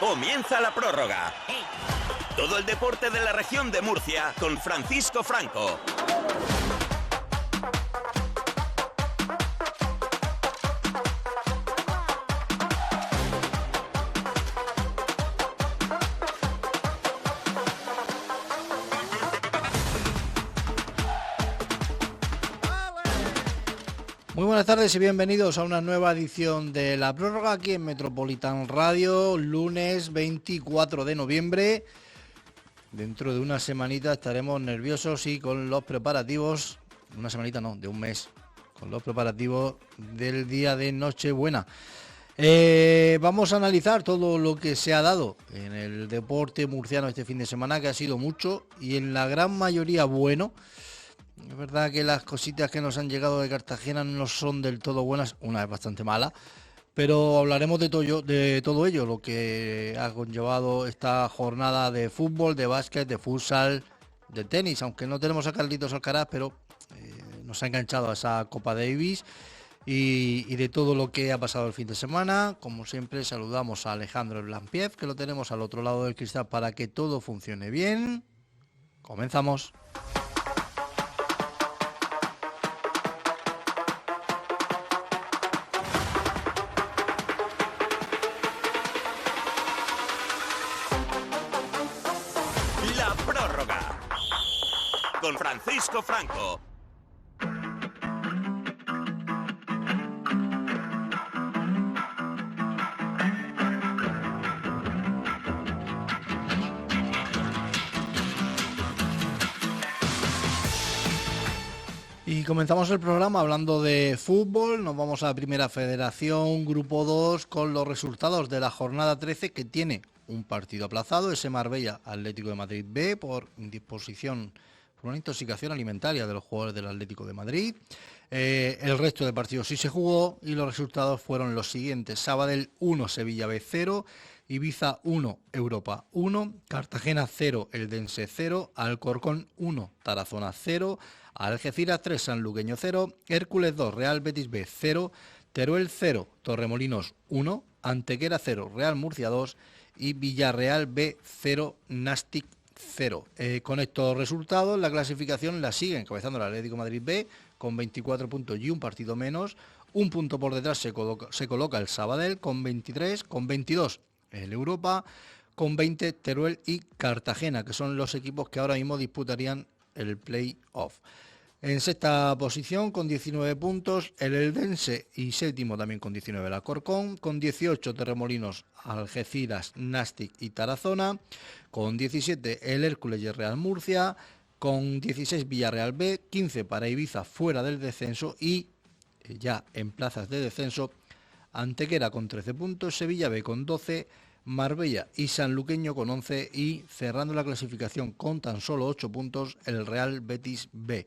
Comienza la prórroga. Todo el deporte de la región de Murcia con Francisco Franco. Muy buenas tardes y bienvenidos a una nueva edición de La Prórroga aquí en Metropolitan Radio, lunes 24 de noviembre. Dentro de una semanita estaremos nerviosos y con los preparativos, una semanita no, de un mes, con los preparativos del día de Nochebuena. Vamos a analizar todo lo que se ha dado en el deporte murciano este fin de semana, que ha sido mucho y en la gran mayoría bueno. Es verdad que las cositas que nos han llegado de Cartagena no son del todo buenas, una es bastante mala, pero hablaremos de todo ello, lo que ha conllevado esta jornada de fútbol, de básquet, de futsal, de tenis, aunque no tenemos a Carlitos Alcaraz, pero nos ha enganchado a esa Copa Davis y de todo lo que ha pasado el fin de semana. Como siempre, saludamos a Alejandro Blampiev, que lo tenemos al otro lado del cristal para que todo funcione bien. Comenzamos. Con Francisco Franco. Y comenzamos el programa hablando de fútbol. Nos vamos a la Primera Federación, Grupo 2, con los resultados de la jornada 13, que tiene un partido aplazado, ese Marbella Atlético de Madrid B, por indisposición, por una intoxicación alimentaria de los jugadores del Atlético de Madrid. El resto del partido sí se jugó y los resultados fueron los siguientes: Sabadell 1, Sevilla B 0, Ibiza 1, Europa 1, Cartagena 0, Eldense 0, Alcorcón 1, Tarazona 0, Algeciras 3, Sanluqueño 0, Hércules 2, Real Betis B 0, Teruel 0, Torremolinos 1, Antequera 0, Real Murcia 2 y Villarreal B 0, Nastic 0. Con estos resultados, la clasificación la sigue encabezando el Atlético de Madrid B con 24 puntos y un partido menos. Un punto por detrás se coloca el Sabadell con 23, con 22 el Europa, con 20 Teruel y Cartagena, que son los equipos que ahora mismo disputarían el play-off. En sexta posición, con 19 puntos, el Eldense, y séptimo también con 19 el Alcorcón, con 18 Torremolinos, Algeciras, Nastic y Tarazona, con 17 el Hércules y el Real Murcia, con 16 Villarreal B, 15 para Ibiza fuera del descenso y ya en plazas de descenso, Antequera con 13 puntos, Sevilla B con 12, Marbella y Sanluqueño con 11 y cerrando la clasificación con tan solo 8 puntos el Real Betis B.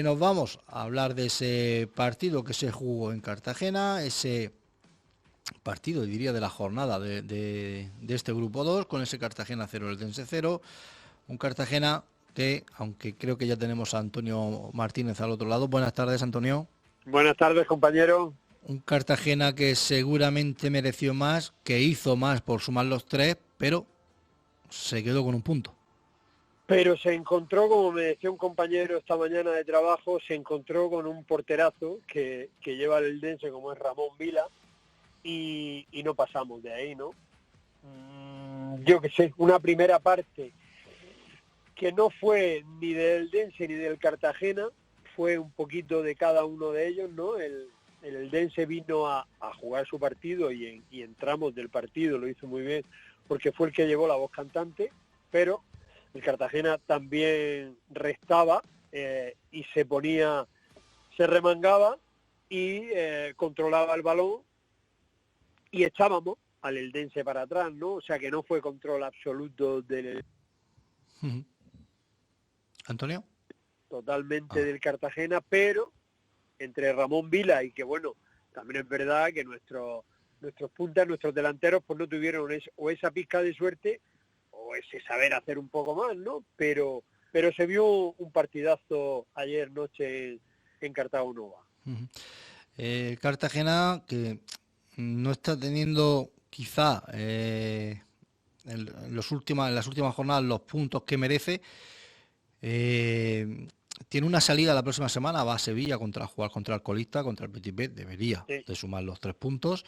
Nos vamos a hablar de ese partido que se jugó en Cartagena, ese partido, diría, de la jornada de este grupo 2, con ese Cartagena 0, Eldense 0, un Cartagena que, aunque creo que ya tenemos a Antonio Martínez al otro lado. Buenas tardes, Antonio. Buenas tardes, compañero. Un Cartagena que seguramente mereció más, que hizo más por sumar los 3, pero se quedó con un punto. Pero se encontró, como me decía un compañero esta mañana de trabajo, se encontró con un porterazo que lleva el Eldense, como es Ramón Vila, y no pasamos de ahí, ¿no? Yo qué sé, una primera parte que no fue ni del Eldense ni del Cartagena, fue un poquito de cada uno de ellos, ¿no? El Eldense vino a jugar su partido y en tramos del partido lo hizo muy bien, porque fue el que llevó la voz cantante, pero el Cartagena también restaba y se remangaba y controlaba el balón y echábamos al Eldense para atrás, ¿no? O sea que no fue control absoluto del... ¿Antonio? Totalmente del Cartagena, pero entre Ramón Vila y que, bueno, también es verdad que nuestros puntas, nuestros delanteros, pues no tuvieron o esa pizca de suerte o ese saber hacer un poco más, ¿no? Pero se vio un partidazo ayer noche en Cartagonova. Cartagena, que no está teniendo quizá en las últimas jornadas los puntos que merece. Tiene una salida la próxima semana, va a Sevilla jugar contra el colista, contra el Betis B, debería de sumar los 3 puntos,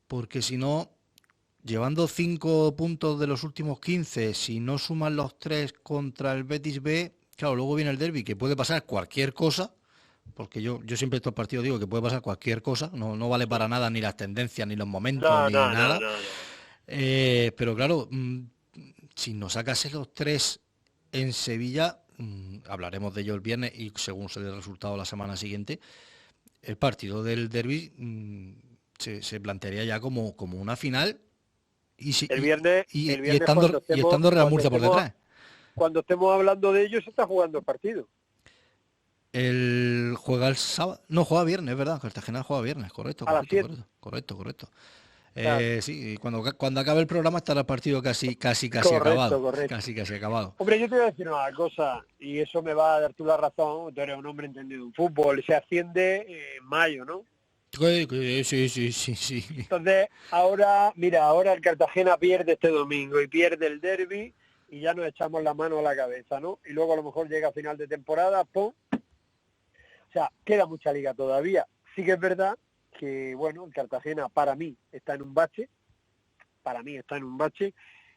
porque si no, llevando 5 puntos de los últimos 15, si no suman los 3 contra el Betis B, claro, luego viene el derbi, que puede pasar cualquier cosa, porque yo siempre estos partidos digo que puede pasar cualquier cosa, no vale para nada ni las tendencias, ni los momentos, ni nada. No. Pero claro, si nos sacas los 3 en Sevilla, hablaremos de ello el viernes y según se dé el resultado la semana siguiente, el partido del derbi se plantearía ya como una final y estando Real Murcia por detrás. Cuando estemos hablando de ello se está jugando el partido. Juega el sábado, no, juega viernes, es verdad, Cartagena juega viernes, correcto. Claro. Sí, cuando acabe el programa estará el partido casi acabado. Correcto. Casi acabado. Hombre, yo te voy a decir una cosa, y eso me va a dar tú la razón, tú eres un hombre entendido en fútbol, se asciende en mayo, ¿no? Sí. Entonces, ahora el Cartagena pierde este domingo y pierde el derbi y ya nos echamos la mano a la cabeza, ¿no? Y luego a lo mejor llega a final de temporada, ¡pum! O sea, queda mucha liga todavía. Sí que es verdad que, bueno, el Cartagena para mí está en un bache,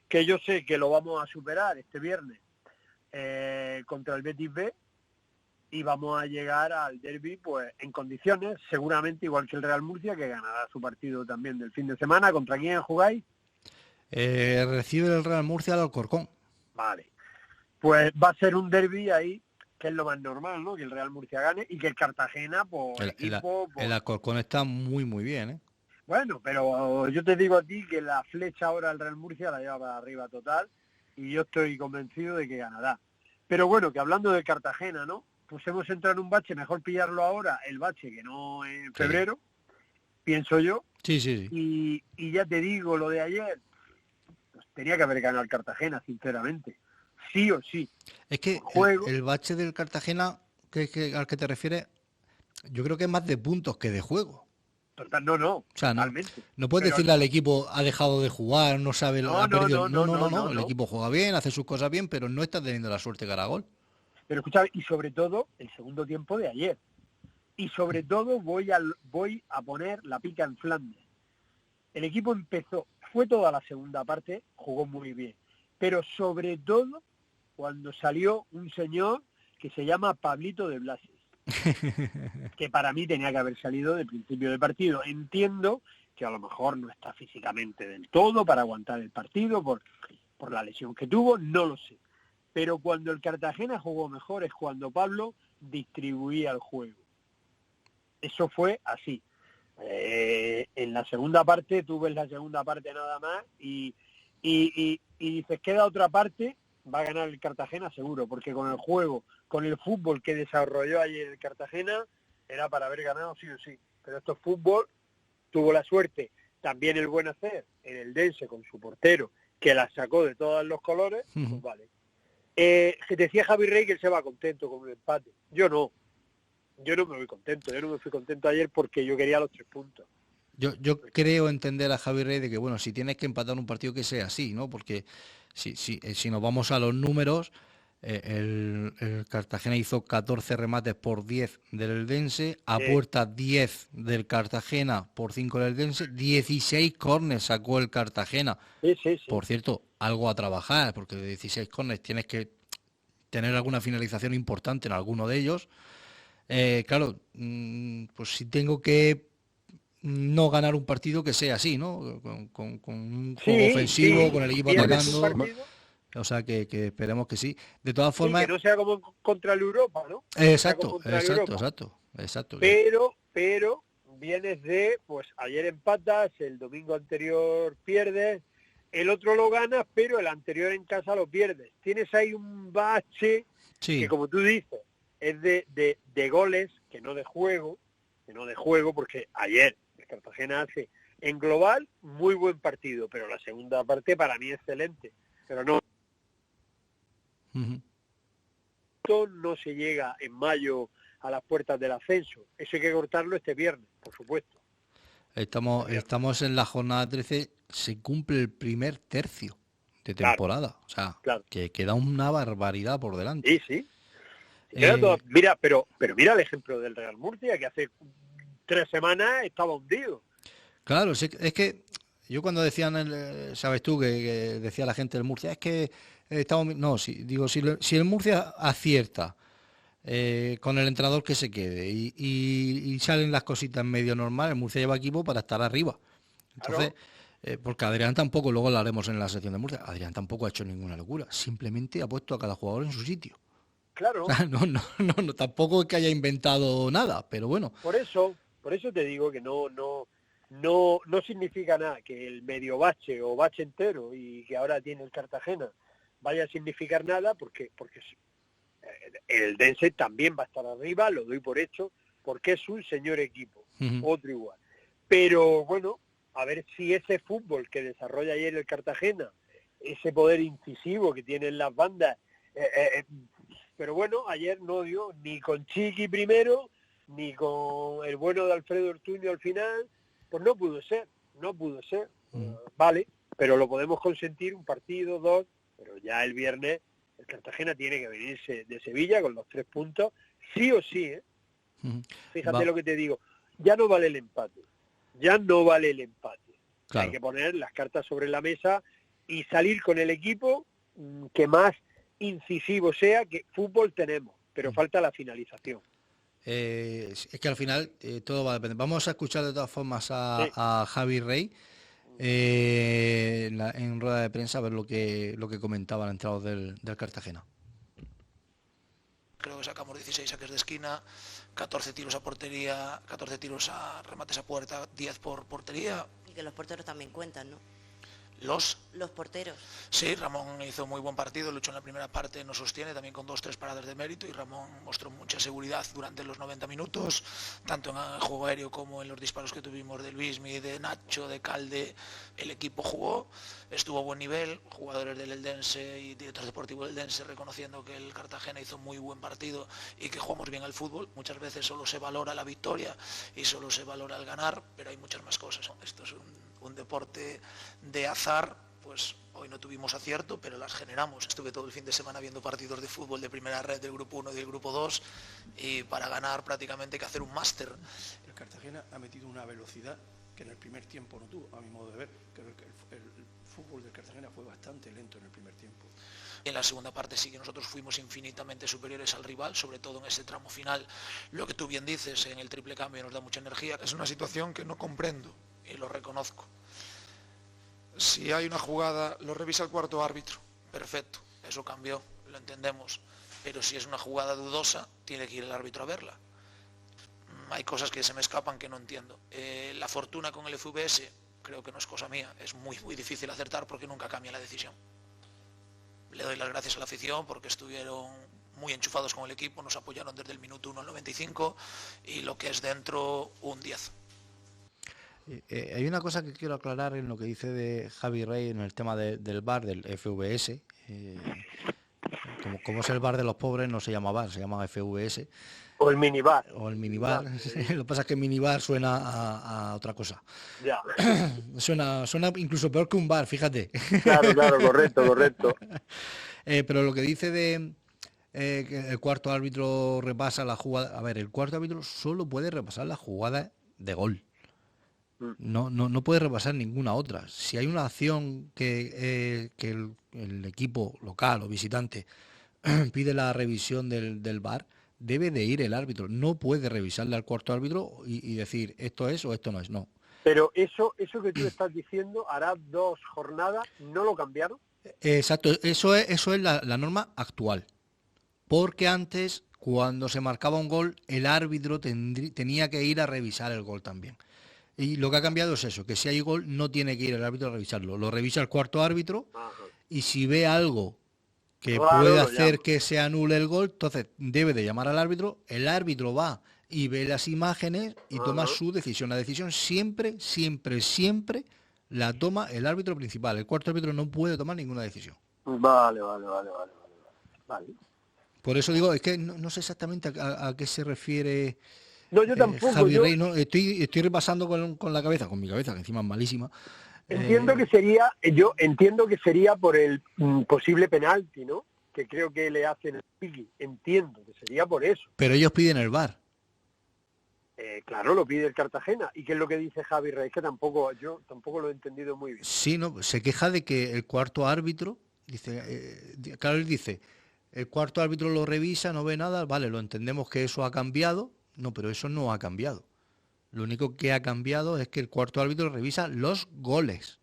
que yo sé que lo vamos a superar este viernes contra el Betis B y vamos a llegar al derbi pues en condiciones, seguramente igual que el Real Murcia, que ganará su partido también del fin de semana. ¿Contra quién jugáis? Recibe el Real Murcia al Alcorcón. Vale, pues va a ser un derbi ahí, que es lo más normal, ¿no? Que el Real Murcia gane y que el Cartagena, el Alcorcón está muy bien, ¿eh? Bueno, pero yo te digo a ti que la flecha ahora del Real Murcia la lleva para arriba total y yo estoy convencido de que ganará. Pero bueno, que hablando del Cartagena, ¿no? Pues hemos entrado en un bache, mejor pillarlo ahora, el bache, que no en febrero, pienso yo. Sí. Y ya te digo, lo de ayer, pues tenía que haber ganado el Cartagena, sinceramente. Sí o sí. Es que el bache del Cartagena, al que te refieres, yo creo que es más de puntos que de juego. No, o sea, totalmente. No puedes decirle al equipo ha dejado de jugar, no sabe lo que ha perdido. No. El equipo juega bien, hace sus cosas bien, pero no está teniendo la suerte cara a gol. Pero escucha, y sobre todo el segundo tiempo de ayer. Y sobre todo voy a poner la pica en Flandes. El equipo fue toda la segunda parte, jugó muy bien. Pero sobre todo cuando salió un señor que se llama Pablito de Blasis, que para mí tenía que haber salido de principio de partido. Entiendo que a lo mejor no está físicamente del todo para aguantar el partido por la lesión que tuvo, no lo sé. Pero cuando el Cartagena jugó mejor es cuando Pablo distribuía el juego. Eso fue así. En la segunda parte, tú ves la segunda parte nada más y dices, queda otra parte, va a ganar el Cartagena seguro, porque con el juego, con el fútbol que desarrolló ayer el Cartagena, era para haber ganado sí o sí. Pero esto es fútbol, tuvo la suerte, también el buen hacer en el Dense con su portero, que la sacó de todos los colores, pues vale. Se decía Javi Rey que él se va contento con el empate. Yo no me voy contento. Yo no me fui contento ayer porque yo quería los 3 puntos. Yo creo entender a Javi Rey de que, bueno, si tienes que empatar un partido que sea así, ¿no? Porque si nos vamos a los números, el Cartagena hizo 14 remates por 10 del Eldense, a puerta 10 del Cartagena por 5 del Eldense, 16 córners sacó el Cartagena. Sí. Por cierto, algo a trabajar, porque de 16 córners tienes que tener alguna finalización importante en alguno de ellos. Claro, pues si tengo que no ganar un partido que sea así, ¿no? Con un juego ofensivo, con el equipo atacando. O sea que esperemos que sí. De todas formas. Que no sea como contra el Europa, ¿no? Exacto. Pero vienes de, pues ayer empatas, el domingo anterior pierdes, el otro lo ganas, pero el anterior en casa lo pierdes. Tienes ahí un bache que, como tú dices, es de goles, que no de juego, porque ayer el Cartagena hace en global muy buen partido, pero la segunda parte para mí excelente. Pero no se llega en mayo a las puertas del ascenso. Eso hay que cortarlo este viernes, por supuesto. Estamos en la jornada 13 se cumple el primer tercio de Claro, temporada. O sea, claro. que queda una barbaridad por delante. Sí, sí. Queda todo- mira, pero mira el ejemplo del Real Murcia, que hace 3 semanas estaba hundido. Claro, es que yo cuando decían, sabes tú, que decía la gente del Murcia, es que estamos... No, digo, si el Murcia acierta con el entrenador que se quede y salen las cositas medio normal, el Murcia lleva equipo para estar arriba. Entonces, Claro. porque Adrián tampoco, luego lo haremos en la sección de Murcia, Adrián tampoco ha hecho ninguna locura, simplemente ha puesto a cada jugador en su sitio. O Claro, sea, no, tampoco es que haya inventado nada, pero bueno. por eso te digo que no significa nada que el medio bache o bache entero y que ahora tiene el Cartagena vaya a significar nada porque el Dense también va a estar arriba, lo doy por hecho, porque es un señor equipo, Ujú. otro igual. Pero bueno, a ver si ese fútbol que desarrolla ayer el Cartagena, ese poder incisivo que tienen las bandas, pero bueno, ayer no dio ni con Chiqui primero, ni con el bueno de Alfredo Ortuño al final, pues no pudo ser. Vale, pero lo podemos consentir un partido, 2, pero ya el viernes el Cartagena tiene que venirse de Sevilla con los 3 puntos, sí o sí, ¿eh? Ujú. Fíjate Va, lo que te digo, ya no vale el empate. claro. Hay que poner las cartas sobre la mesa y salir con el equipo que más incisivo sea, que fútbol tenemos, pero falta la finalización. Es que al final todo va a depender. Vamos a escuchar de todas formas Sí. a Javi Rey en rueda de prensa a ver lo que comentaba el entrenador del Cartagena. Creo que sacamos 16 saques de esquina, 14 tiros a portería, 14 tiros a remates a puerta, 10 por portería. Y que los porteros también cuentan, ¿no? Los porteros. Sí, Ramón hizo muy buen partido, luchó en la primera parte, nos sostiene también con 2-3 paradas de mérito y Ramón mostró mucha seguridad durante los 90 minutos, tanto en el juego aéreo como en los disparos que tuvimos de Luismi, de Nacho, de Calde. El equipo jugó, estuvo a buen nivel, jugadores del Eldense y director deportivo del Eldense reconociendo que el Cartagena hizo muy buen partido y que jugamos bien al fútbol. Muchas veces solo se valora la victoria y solo se valora el ganar, pero hay muchas más cosas. Esto es un deporte de azar, pues hoy no tuvimos acierto, pero las generamos. Estuve todo el fin de semana viendo partidos de fútbol de primera red del grupo 1 y del grupo 2 y para ganar prácticamente hay que hacer un máster. El Cartagena ha metido una velocidad que en el primer tiempo no tuvo, a mi modo de ver. Creo que el fútbol del Cartagena fue bastante lento en el primer tiempo. En la segunda parte sí que nosotros fuimos infinitamente superiores al rival, sobre todo en ese tramo final. Lo que tú bien dices, en el triple cambio nos da mucha energía. Es una situación que no comprendo y lo reconozco. Si hay una jugada, lo revisa el cuarto árbitro, perfecto, eso cambió, lo entendemos. Pero si es una jugada dudosa, tiene que ir el árbitro a verla. Hay cosas que se me escapan que no entiendo. La fortuna con el FVS creo que no es cosa mía, es muy difícil acertar porque nunca cambia la decisión. Le doy las gracias a la afición porque estuvieron muy enchufados con el equipo, nos apoyaron desde el minuto 1 al 95 y lo que es dentro un 10. Hay una cosa que quiero aclarar en lo que dice de Javi Rey en el tema del VAR, del FVS. Como es el VAR de los pobres, no se llama VAR, se llama FVS. O el minibar. O el minibar. Lo que pasa es que minibar suena a otra cosa. Ya. Suena incluso peor que un bar, fíjate. Claro, correcto. Pero lo que dice de que el cuarto árbitro repasa la jugada... A ver, el cuarto árbitro solo puede repasar la jugada de gol. No puede repasar ninguna otra. Si hay una acción que el equipo local o visitante pide la revisión del VAR, debe de ir el árbitro. No puede revisarle al cuarto árbitro y decir esto es o esto no es. No. Pero eso que tú estás diciendo, hará 2 jornadas, ¿no lo cambiaron? Exacto, eso es la norma actual. Porque antes, cuando se marcaba un gol, el árbitro tenía que ir a revisar el gol también. Y lo que ha cambiado es eso, que si hay gol no tiene que ir el árbitro a revisarlo. Lo revisa el cuarto árbitro. Ajá. Y si ve algo que puede hacer que se anule el gol, entonces debe de llamar al árbitro. El árbitro va y ve las imágenes y toma su decisión. La decisión siempre la toma el árbitro principal. El cuarto árbitro no puede tomar ninguna decisión. Vale. Por eso digo, es que no sé exactamente a qué se refiere... No, yo tampoco. Javi Rey, ¿no? Estoy repasando con la cabeza, con mi cabeza, que encima es malísima, Entiendo que sería, yo entiendo que sería por el posible penalti, ¿no? Que creo que le hacen a Piggy. Entiendo que sería por eso. Pero ellos piden el VAR. Claro, lo pide el Cartagena. ¿Y qué es lo que dice Javi Reyes? Que yo tampoco lo he entendido muy bien. Sí, no, se queja de que el cuarto árbitro, claro, él dice, el cuarto árbitro lo revisa, no ve nada, vale, lo entendemos que eso ha cambiado, no, pero eso no ha cambiado. Lo único que ha cambiado es que el cuarto árbitro revisa los goles.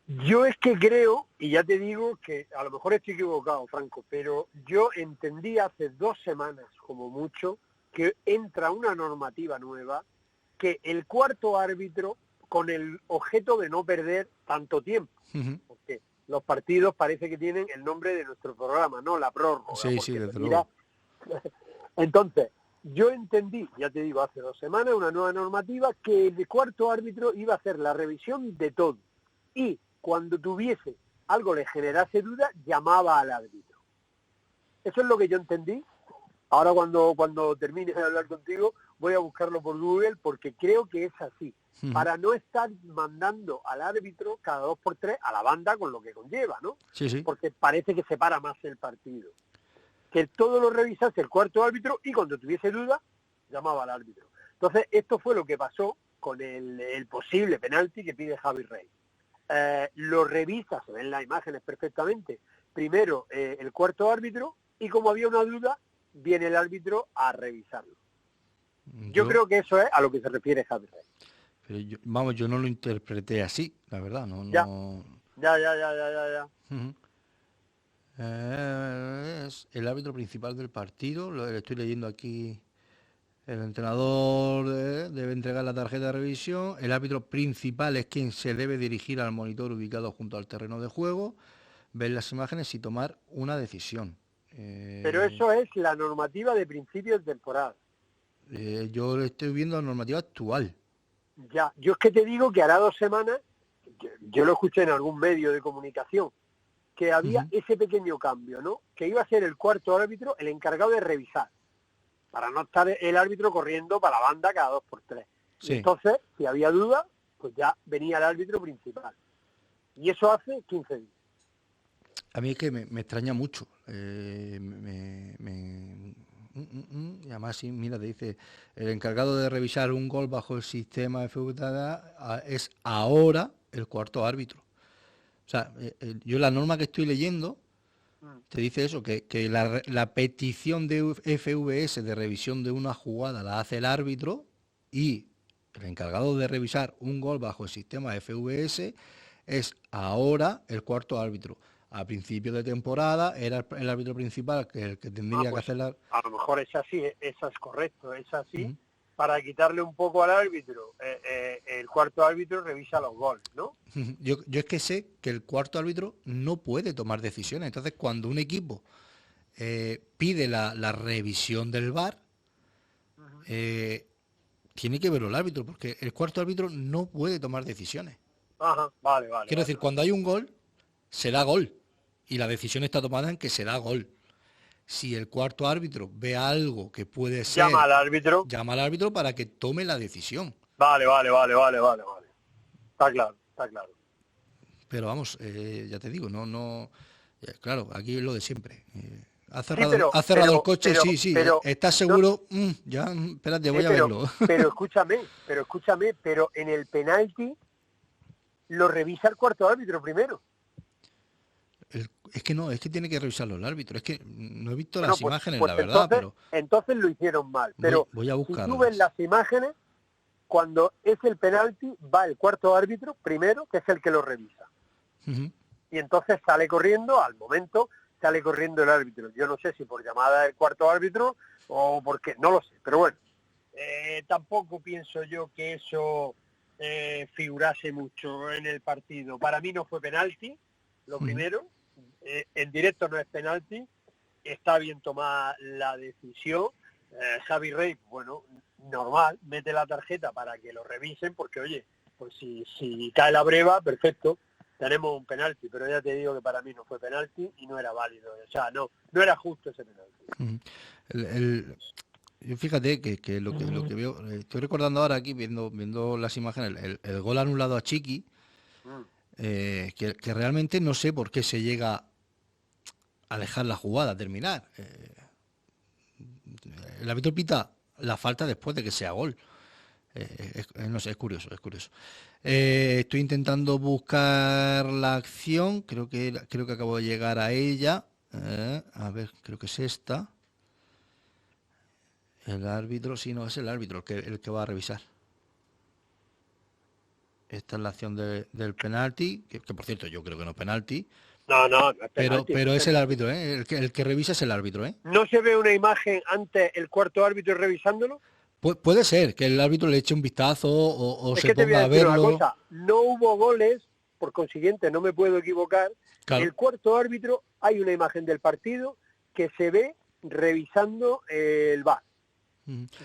Yo es que creo, y ya te digo que a lo mejor estoy equivocado, Franco, pero yo entendí hace 2 semanas, como mucho, que entra una normativa nueva que el cuarto árbitro, con el objeto de no perder tanto tiempo, porque los partidos parece que tienen el nombre de nuestro programa, ¿no? La prórroga. Sí, desde luego. Entonces, yo entendí, ya te digo, hace 2 semanas, una nueva normativa que el cuarto árbitro iba a hacer la revisión de todo. Y cuando tuviese algo le generase duda, llamaba al árbitro. Eso es lo que yo entendí. Ahora cuando termine de hablar contigo, voy a buscarlo por Google porque creo que es así. Para no estar mandando al árbitro cada 2 por 3 a la banda con lo que conlleva, ¿no? Sí. Porque parece que separa más el partido. Que todo lo revisase el cuarto árbitro y cuando tuviese duda, llamaba al árbitro. Entonces, esto fue lo que pasó con el posible penalti que pide Javi Rey. Lo revisa, se ven las imágenes perfectamente, primero el cuarto árbitro y como había una duda, viene el árbitro a revisarlo. Yo creo que eso es a lo que se refiere Javi Rey. Pero yo no lo interpreté así, la verdad. Ya. Es el árbitro principal del partido, lo estoy leyendo aquí. El entrenador debe entregar la tarjeta de revisión. El árbitro principal es quien se debe dirigir al monitor ubicado junto al terreno de juego, ver las imágenes y tomar una decisión. Pero eso es la normativa de principio de temporada. Yo estoy viendo la normativa actual. Ya, yo es que te digo que hará 2 semanas, yo lo escuché en algún medio de comunicación, que había ese pequeño cambio, ¿no? Que iba a ser el cuarto árbitro el encargado de revisar, para no estar el árbitro corriendo para la banda cada 2 por 3. Sí. Entonces, si había duda, pues ya venía el árbitro principal. Y eso hace 15 días. A mí es que me extraña mucho. Y además, sí, mira, te dice, el encargado de revisar un gol bajo el sistema FUTA es ahora el cuarto árbitro. O sea, yo la norma que estoy leyendo te dice eso, que la petición de FVS de revisión de una jugada la hace el árbitro y el encargado de revisar un gol bajo el sistema FVS es ahora el cuarto árbitro. A principio de temporada era el árbitro principal el que tendría que hacer la... A lo mejor es así, eso es correcto, es así. Para quitarle un poco al árbitro, el cuarto árbitro revisa los goles, ¿no? Yo es que sé que el cuarto árbitro no puede tomar decisiones. Entonces, cuando un equipo pide la revisión del VAR, tiene que verlo el árbitro, porque el cuarto árbitro no puede tomar decisiones. Ajá, vale. Quiero decir, cuando hay un gol, se da gol. Y la decisión está tomada en que se da gol. Si el cuarto árbitro ve algo que puede ser... Llama al árbitro para que tome la decisión. Vale. Está claro. Pero vamos, ya te digo, claro, aquí es lo de siempre. ¿Ha cerrado el coche? Sí. ¿Estás seguro? Espérate, voy a verlo. Pero escúchame, pero en el penalti lo revisa el cuarto árbitro primero. Es que tiene que revisarlo el árbitro. Es que no he visto las imágenes, la verdad. Entonces lo hicieron mal. Pero voy a buscarlas. Si tú ves las imágenes, cuando es el penalti, va el cuarto árbitro primero, que es el que lo revisa. Y entonces sale corriendo, al momento, sale corriendo el árbitro. Yo no sé si por llamada del cuarto árbitro o por qué, no lo sé. Pero bueno, tampoco pienso yo que eso figurase mucho en el partido. Para mí no fue penalti, lo primero. En directo no es penalti, está bien tomada la decisión. Javi Rey, bueno, normal, mete la tarjeta para que lo revisen, porque oye, pues si cae la breva, perfecto, tenemos un penalti, pero ya te digo que para mí no fue penalti y no era válido, o sea, no era justo ese penalti. Fíjate lo que veo, estoy recordando ahora aquí, viendo las imágenes, el gol anulado a Chiqui, que realmente no sé por qué se llega a dejar la jugada, a terminar. El árbitro pita la falta después de que sea gol. No sé, es curioso. Estoy intentando buscar la acción, creo que acabo de llegar a ella. A ver, creo que es esta. El árbitro, sí, no, es el árbitro el que va a revisar. Esta es la acción del penalti, que por cierto yo creo que no es penalti. No es penalti, Pero no es el árbitro, el que revisa es el árbitro. ¿No se ve una imagen antes el cuarto árbitro revisándolo? Puede ser que el árbitro le eche un vistazo o Es se que te voy ponga a a decir verlo. una cosa, no hubo goles, por consiguiente no me puedo equivocar. Claro. El cuarto árbitro, hay una imagen del partido que se ve revisando el VAR.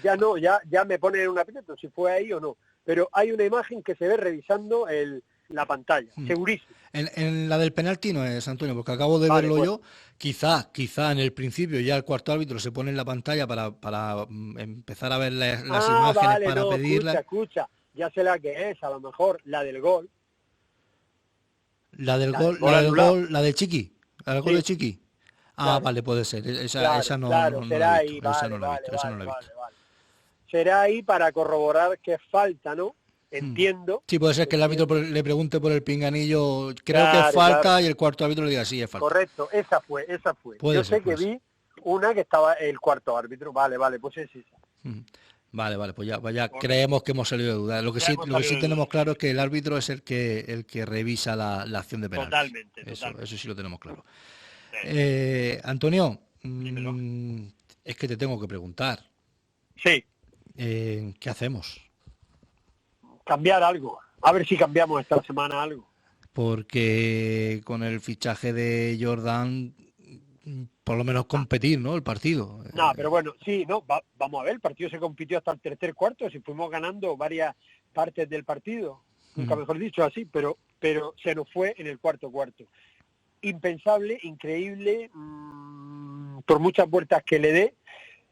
Ya no, ya me pone en un aprieto si fue ahí o no, pero hay una imagen que se ve revisando la pantalla, segurísimo. En la del penalti no es, Antonio, porque acabo de verlo pues. yo. Quizá en el principio ya el cuarto árbitro se pone en la pantalla para empezar a ver las imágenes, vale, para pedirla. Escucha, ya sé la que es, a lo mejor la del gol. La del gol, la de Chiqui, la del gol de Chiqui. Claro. Vale, puede ser. Esa no será la he ahí, visto. Esa no la he visto. Será ahí para corroborar que falta, ¿no? Entiendo. Sí, puede ser que el árbitro le pregunte por el pinganillo, creo que es falta, y el cuarto árbitro le diga sí, es falta. Correcto, esa fue. Yo sé que vi una que estaba el cuarto árbitro. Vale, pues es esa. Vale, pues ya creemos que hemos salido de duda. Lo que sí tenemos claro es que el árbitro es el que revisa la acción de penalti. Totalmente. Eso sí lo tenemos claro. Antonio, es que te tengo que preguntar. Sí. ¿Qué hacemos? Cambiar algo. A ver si cambiamos esta semana algo. Porque con el fichaje de Jordan, por lo menos competir, ¿no? El partido. No, pero bueno, sí, vamos a ver, el partido se compitió hasta el tercer cuarto, si fuimos ganando varias partes del partido, nunca mejor dicho así, pero se nos fue en el cuarto. Impensable, increíble, por muchas vueltas que le dé,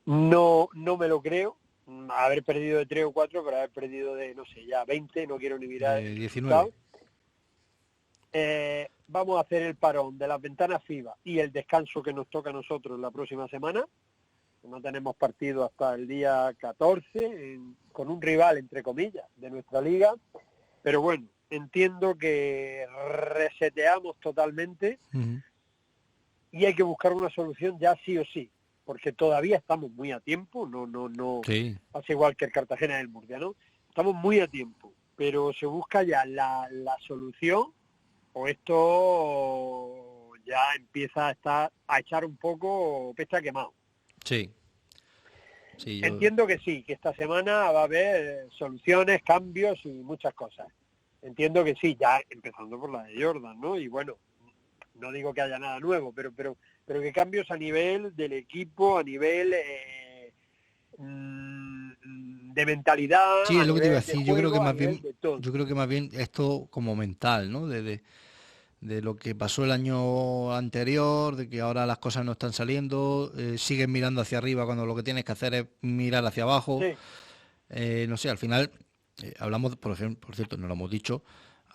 no me lo creo. Haber perdido de 3 o 4, pero haber perdido de, no sé, ya 20, no quiero ni mirar. 19. Vamos a hacer el parón de las ventanas FIBA y el descanso que nos toca a nosotros la próxima semana. No tenemos partido hasta el día 14, con un rival, entre comillas, de nuestra liga. Pero bueno, entiendo que reseteamos totalmente y hay que buscar una solución ya sí o sí. Porque todavía estamos muy a tiempo, no sí. Pasa igual que el Cartagena del Murcia, ¿no? Estamos muy a tiempo, pero se busca ya la solución, o esto ya empieza a echar un poco pecha quemado. Sí. Entiendo que sí, que esta semana va a haber soluciones, cambios y muchas cosas. Entiendo que sí, ya empezando por la de Jordan, ¿no? Y bueno, no digo que haya nada nuevo, pero que cambios a nivel del equipo, a nivel de mentalidad. Sí, es lo que te iba a decir. Yo creo que más bien esto como mental, ¿no? De lo que pasó el año anterior, de que ahora las cosas no están saliendo, siguen mirando hacia arriba cuando lo que tienes que hacer es mirar hacia abajo. Sí. No sé, al final hablamos, por ejemplo, por cierto, no lo hemos dicho.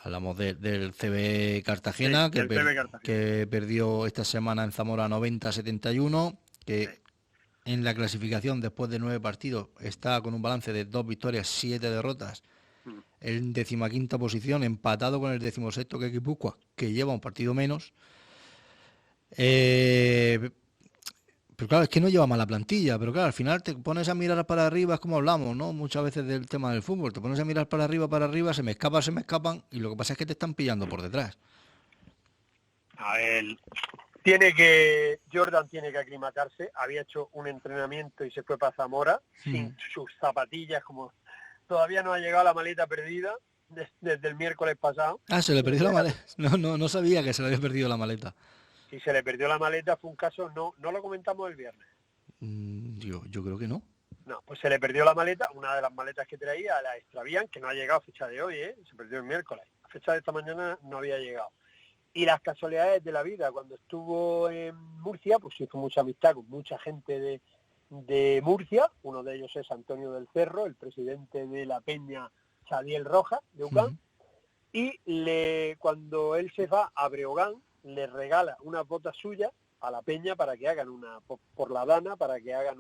Hablamos del CB Cartagena, que perdió esta semana en Zamora 90-71, que en la clasificación después de 9 partidos está con un balance de 2 victorias, 7 derrotas, en 15ª posición, empatado con el 16º que es Guipúzcoa, que lleva un partido menos. Pero claro, es que no lleva mala plantilla, pero claro, al final te pones a mirar para arriba, es como hablamos, ¿no? Muchas veces del tema del fútbol, te pones a mirar para arriba, se me escapan, y lo que pasa es que te están pillando por detrás. A ver, Jordan tiene que aclimatarse, había hecho un entrenamiento y se fue para Zamora, sin sus zapatillas, como todavía no ha llegado la maleta perdida, desde el miércoles pasado. Se le perdió la maleta, no sabía que se le había perdido la maleta. Si se le perdió la maleta fue un caso, no lo comentamos el viernes. Yo creo que no. No, pues se le perdió la maleta, una de las maletas que traía, la extravían, que no ha llegado a fecha de hoy, se perdió el miércoles. A fecha de esta mañana no había llegado. Y las casualidades de la vida, cuando estuvo en Murcia, pues hizo mucha amistad con mucha gente de Murcia, uno de ellos es Antonio del Cerro, el presidente de la Peña Xavier Rojas, de UCAM, y cuando él se va a Breogán, le regala unas botas suyas a la peña para que hagan por la Dana, para que hagan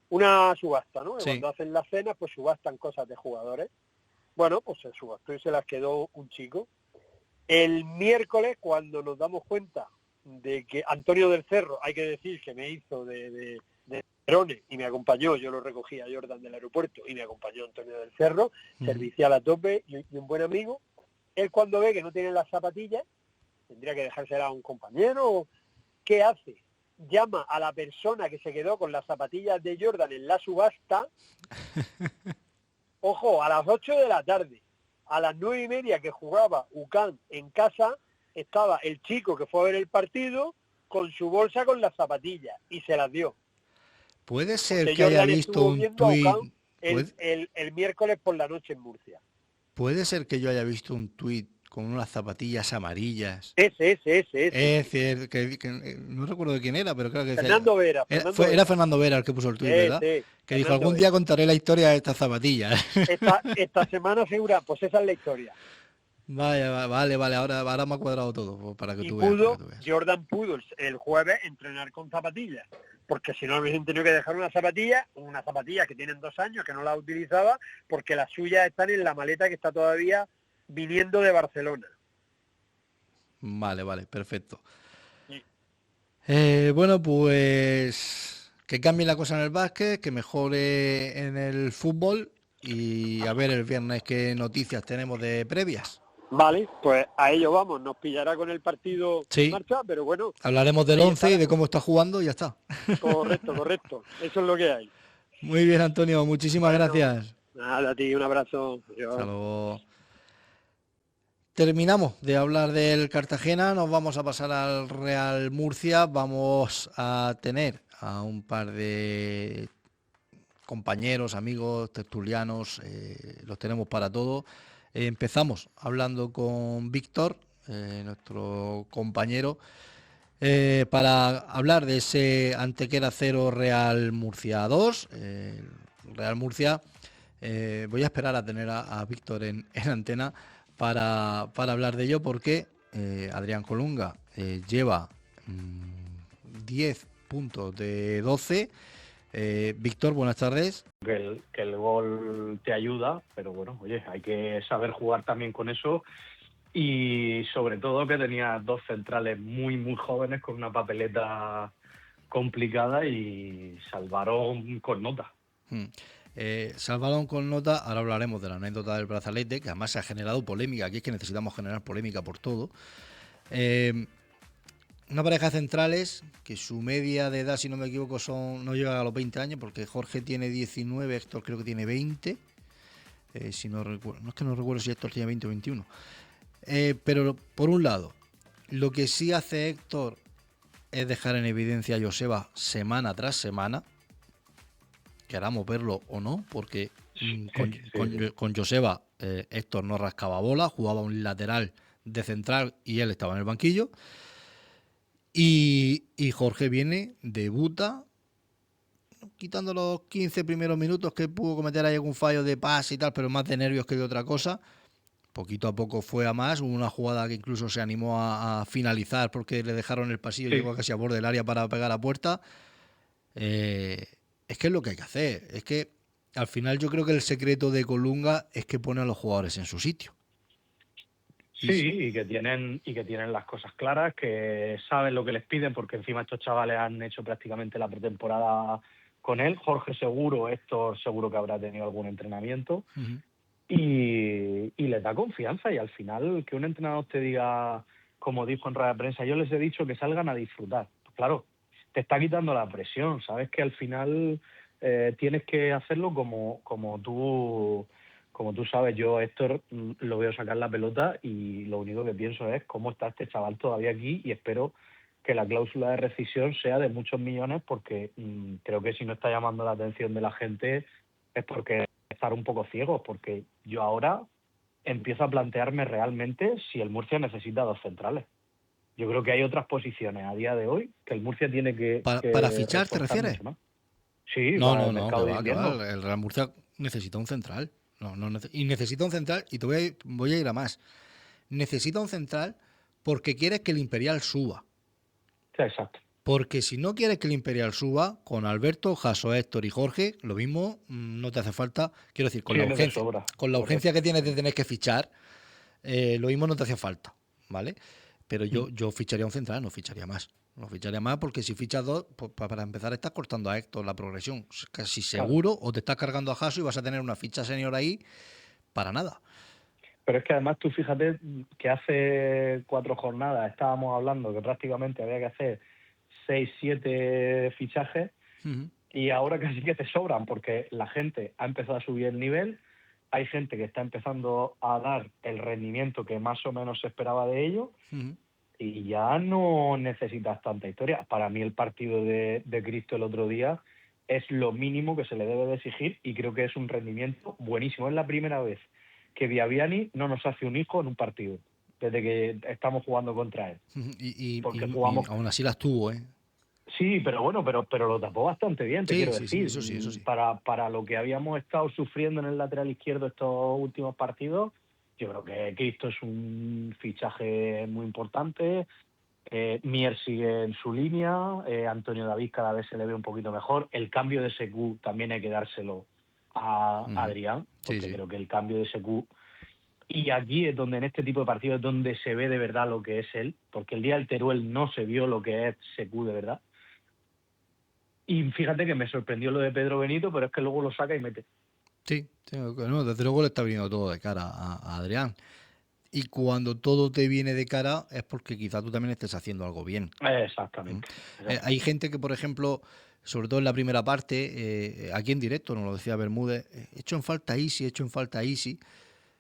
una subasta, ¿no? Y Sí. cuando hacen las cenas, pues subastan cosas de jugadores. Bueno, pues se subastó y se las quedó un chico. El miércoles, cuando nos damos cuenta de que Antonio del Cerro, hay que decir que me hizo de Perone y me acompañó, yo lo recogí a Jordan del aeropuerto y me acompañó Antonio del Cerro, servicial a tope y un buen amigo. Él, cuando ve que no tiene las zapatillas, tendría que dejársela a un compañero. ¿Qué hace? Llama a la persona que se quedó con las zapatillas de Jordan en la subasta. Ojo, a las 8 de la tarde. A las 9:30 que jugaba UCAM en casa, estaba el chico que fue a ver el partido con su bolsa con las zapatillas y se las dio. Puede ser Porque que haya Jordan visto estuvo un viendo a UCAM tuit. el miércoles por la noche en Murcia. Puede ser que yo haya visto un tuit con unas zapatillas amarillas. Ese. Es decir, no recuerdo de quién era, pero creo que Fernando Vera. era Fernando Vera el que puso el tuit, ¿verdad? Sí, Que dijo, Fernando algún día contaré la historia de estas zapatillas. Esta semana segura, pues esa es la historia. Vaya, vale, ahora me ha cuadrado todo, pues, para que Y tú veas. Jordan pudo el jueves entrenar con zapatillas, porque si no hubiesen tenido que dejar unas zapatillas que tienen 2 años, que no las utilizaba, porque las suyas están en la maleta que está todavía viniendo de Barcelona. Vale, perfecto. Sí. Bueno, pues que cambie la cosa en el básquet, que mejore en el fútbol y a ver el viernes qué noticias tenemos de previas. Vale, pues a ello vamos, nos pillará con el partido en marcha, pero bueno. Hablaremos del 11 y de cómo está jugando y ya está. Correcto, eso es lo que hay. Muy bien, Antonio, muchísimas gracias. Nada, a ti, un abrazo. Hasta luego. Terminamos de hablar del Cartagena, nos vamos a pasar al Real Murcia, vamos a tener a un par de compañeros, amigos, tertulianos, los tenemos para todo. Empezamos hablando con Víctor, nuestro compañero, para hablar de ese Antequera 0 Real Murcia 2. Real Murcia, voy a esperar a tener a Víctor en antena para hablar de ello, porque Adrián Colunga lleva 10 puntos de 12. Víctor, buenas tardes. Que el gol te ayuda, pero bueno, oye, hay que saber jugar también con eso, y sobre todo que tenía 2 centrales muy jóvenes con una papeleta complicada y salvaron con nota. Salvaron con nota. Ahora hablaremos de la anécdota del brazalete, que además se ha generado polémica. Aquí es que necesitamos generar polémica por todo. Una pareja de centrales que su media de edad, si no me equivoco, no llega a los 20 años, porque Jorge tiene 19, Héctor creo que tiene 20. Si no recuerdo, no es que no recuerdo si Héctor tiene 20 o 21. Pero por un lado, lo que sí hace Héctor es dejar en evidencia a Joseba semana tras semana, queramos verlo o no, porque con Joseba Héctor no rascaba bola, jugaba un lateral de central y él estaba en el banquillo. Y Jorge debuta, quitando los 15 primeros minutos, que pudo cometer ahí algún fallo de pase y tal, pero más de nervios que de otra cosa. Poquito a poco fue a más. Hubo una jugada que incluso se animó a finalizar porque le dejaron el pasillo, llegó casi a borde del área para pegar a puerta. Es que es lo que hay que hacer. Es que al final yo creo que el secreto de Colunga es que pone a los jugadores en su sitio. Sí, y que tienen las cosas claras, que saben lo que les piden, porque encima estos chavales han hecho prácticamente la pretemporada con él. Jorge seguro, Héctor seguro que habrá tenido algún entrenamiento. Uh-huh. Y les da confianza, y al final que un entrenador te diga, como dijo en rueda de prensa, yo les he dicho que salgan a disfrutar. Pues claro, te está quitando la presión, sabes que al final tienes que hacerlo como tú sabes. Yo, Héctor, lo veo sacar la pelota y lo único que pienso es cómo está este chaval todavía aquí, y espero que la cláusula de rescisión sea de muchos millones, porque creo que si no está llamando la atención de la gente es porque estar un poco ciegos, porque yo ahora empiezo a plantearme realmente si el Murcia necesita 2 centrales. Yo creo que hay otras posiciones a día de hoy que el Murcia tiene que... ¿Para fichar te refieres? Sí, No, el mercado de invierno. el Real Murcia necesita un central. Y necesita un central, y voy a ir a más. Necesita un central porque quieres que el Imperial suba. Sí, exacto. Porque si no quieres que el Imperial suba, con Alberto, Jaso, Héctor y Jorge, lo mismo no te hace falta. Quiero decir, con la urgencia que tienes de tener que fichar, lo mismo no te hace falta, ¿vale? Pero yo ficharía un central, no ficharía más. No ficharía más porque si fichas dos, pues para empezar estás cortando a Héctor la progresión. Casi seguro, o te estás cargando a Jaso y vas a tener una ficha senior ahí para nada. Pero es que además tú fíjate que hace 4 jornadas estábamos hablando que prácticamente había que hacer 6, 7 fichajes y ahora casi que te sobran porque la gente ha empezado a subir el nivel, hay gente que está empezando a dar el rendimiento que más o menos se esperaba de ellos y ya no necesitas tanta historia. Para mí el partido de Cristo el otro día es lo mínimo que se le debe de exigir y creo que es un rendimiento buenísimo. Es la primera vez que Viaviani no nos hace un hijo en un partido desde que estamos jugando contra él. Y aún así las tuvo, ¿eh? Sí, pero bueno, pero lo tapó bastante bien, te quiero decir. Eso sí. Para lo que habíamos estado sufriendo en el lateral izquierdo estos últimos partidos, yo creo que Cristo es un fichaje muy importante. Mier sigue en su línea, Antonio David cada vez se le ve un poquito mejor. El cambio de Secu también hay que dárselo a Adrián, porque creo que el cambio de Secu... Y aquí es donde en este tipo de partidos es donde se ve de verdad lo que es él, porque el día del Teruel no se vio lo que es Secu de verdad. Y fíjate que me sorprendió lo de Pedro Benito, pero es que luego lo saca y mete. Sí, desde luego le está viniendo todo de cara a Adrián. Y cuando todo te viene de cara es porque quizá tú también estés haciendo algo bien. Exactamente. Hay gente que, por ejemplo, sobre todo en la primera parte, aquí en directo, nos lo decía Bermúdez, hecho en falta Easy.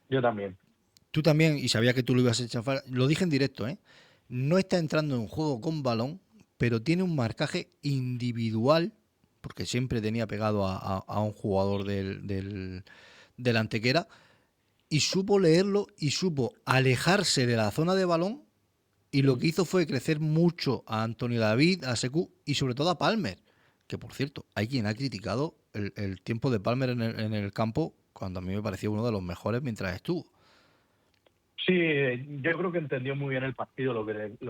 Yo también. Tú también, y sabía que tú lo ibas a echar falta, lo dije en directo, no está entrando en juego con balón, pero tiene un marcaje individual, porque siempre tenía pegado a un jugador del Antequera, y supo leerlo y supo alejarse de la zona de balón, y lo que hizo fue crecer mucho a Antonio David, a Secu y sobre todo a Palmer, que por cierto, hay quien ha criticado el tiempo de Palmer en el campo, cuando a mí me pareció uno de los mejores mientras estuvo. Sí, yo creo que entendió muy bien el partido, lo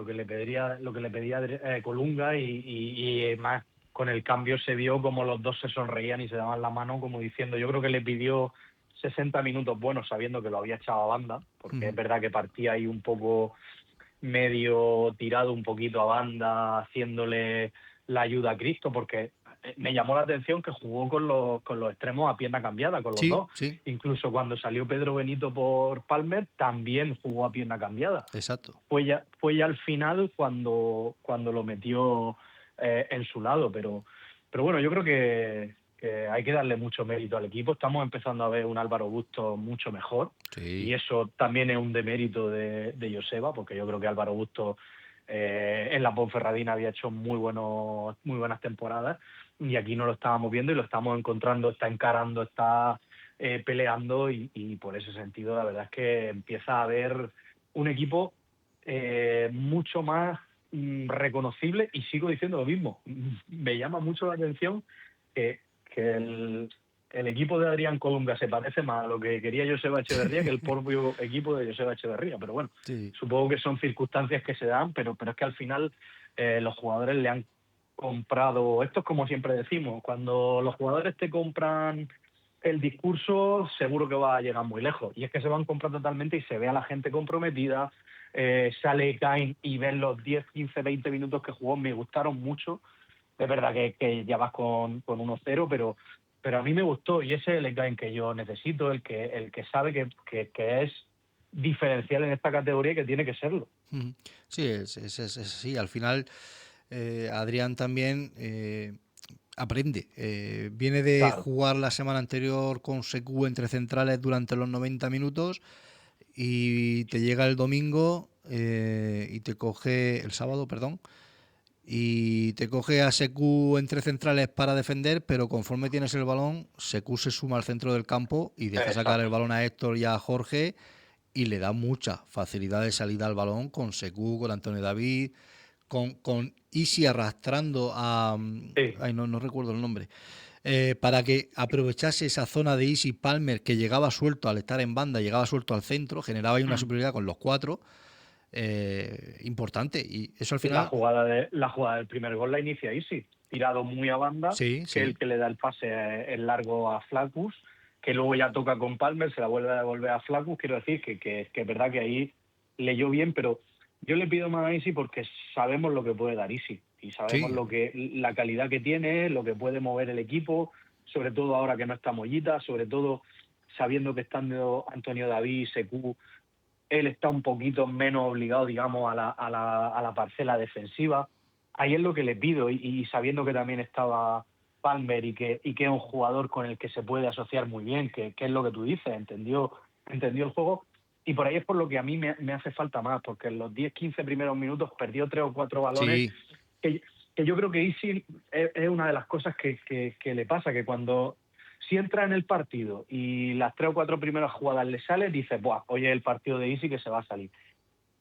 que le pedía Colunga y más con el cambio se vio como los dos se sonreían y se daban la mano como diciendo, yo creo que le pidió 60 minutos buenos sabiendo que lo había echado a banda, porque es verdad que partía ahí un poco medio tirado un poquito a banda, haciéndole la ayuda a Cristo, porque me llamó la atención que jugó con los extremos a pierna cambiada, con los dos. Sí. Incluso cuando salió Pedro Benito por Palmer, también jugó a pierna cambiada. Exacto. Fue ya al final cuando lo metió en su lado, pero bueno, yo creo que hay que darle mucho mérito al equipo. Estamos empezando a ver un Álvaro Bustos mucho mejor, y eso también es un demérito de Joseba, porque yo creo que Álvaro Bustos en la Ponferradina había hecho muy buenas temporadas, y aquí no lo estábamos viendo y lo estamos encontrando, está encarando, está peleando, y por ese sentido la verdad es que empieza a haber un equipo mucho más reconocible, y sigo diciendo lo mismo. Me llama mucho la atención que el equipo de Adrián Colunga se parece más a lo que quería Joseba Echeverría que el propio equipo de Joseba Echeverría, pero bueno, supongo que son circunstancias que se dan, pero es que al final los jugadores le han comprado, esto es como siempre decimos, cuando los jugadores te compran el discurso, seguro que va a llegar muy lejos, y es que se van a comprar totalmente y se ve a la gente comprometida. Sale Cain y ves los 10, 15, 20 minutos que jugó, me gustaron mucho. Es verdad que ya vas con 1-0, pero a mí me gustó, y ese es el Cain que yo necesito, el que sabe que es diferencial en esta categoría y que tiene que serlo. Sí, sí, al final Adrián también aprende. Viene de jugar la semana anterior con Secu entre centrales durante los 90 minutos y te llega el domingo y te coge el sábado, perdón, y te coge a Secu entre centrales para defender, pero conforme tienes el balón, Secu se suma al centro del campo y deja sacar el balón a Héctor y a Jorge, y le da mucha facilidad de salida al balón con Secu, con Antonio David, con Easy arrastrando a... Ay, no recuerdo el nombre. para que aprovechase esa zona de Isi Palmer que llegaba suelto al estar en banda, llegaba suelto al centro, generaba ahí una superioridad con los 4 importante. Y eso al final... La jugada del primer gol la inicia Isi, tirado muy a banda, Sí, que sí. es el que le da el pase en largo a Flaccus, que luego ya toca con Palmer, se la vuelve a devolver a Flaccus. Quiero decir que es verdad que ahí leyó bien, pero yo le pido más a Isi porque sabemos lo que puede dar Isi y sabemos Sí. la calidad que tiene, lo que puede mover el equipo, sobre todo ahora que no está Mollita, sobre todo sabiendo que estando Antonio David, Secu, él está un poquito menos obligado, digamos, a la parcela defensiva. Ahí es lo que le pido, y sabiendo que también estaba Palmer y que es un jugador con el que se puede asociar muy bien, que es lo que tú dices, entendió el juego, y por ahí es por lo que a mí me hace falta más, porque en los 10-15 primeros minutos perdió 3 o 4 balones, Sí. que yo creo que Isi es una de las cosas que le pasa, que cuando... Si entra en el partido y las 3 o 4 primeras jugadas le sale, dice, buah, hoy es el partido de Isi que se va a salir.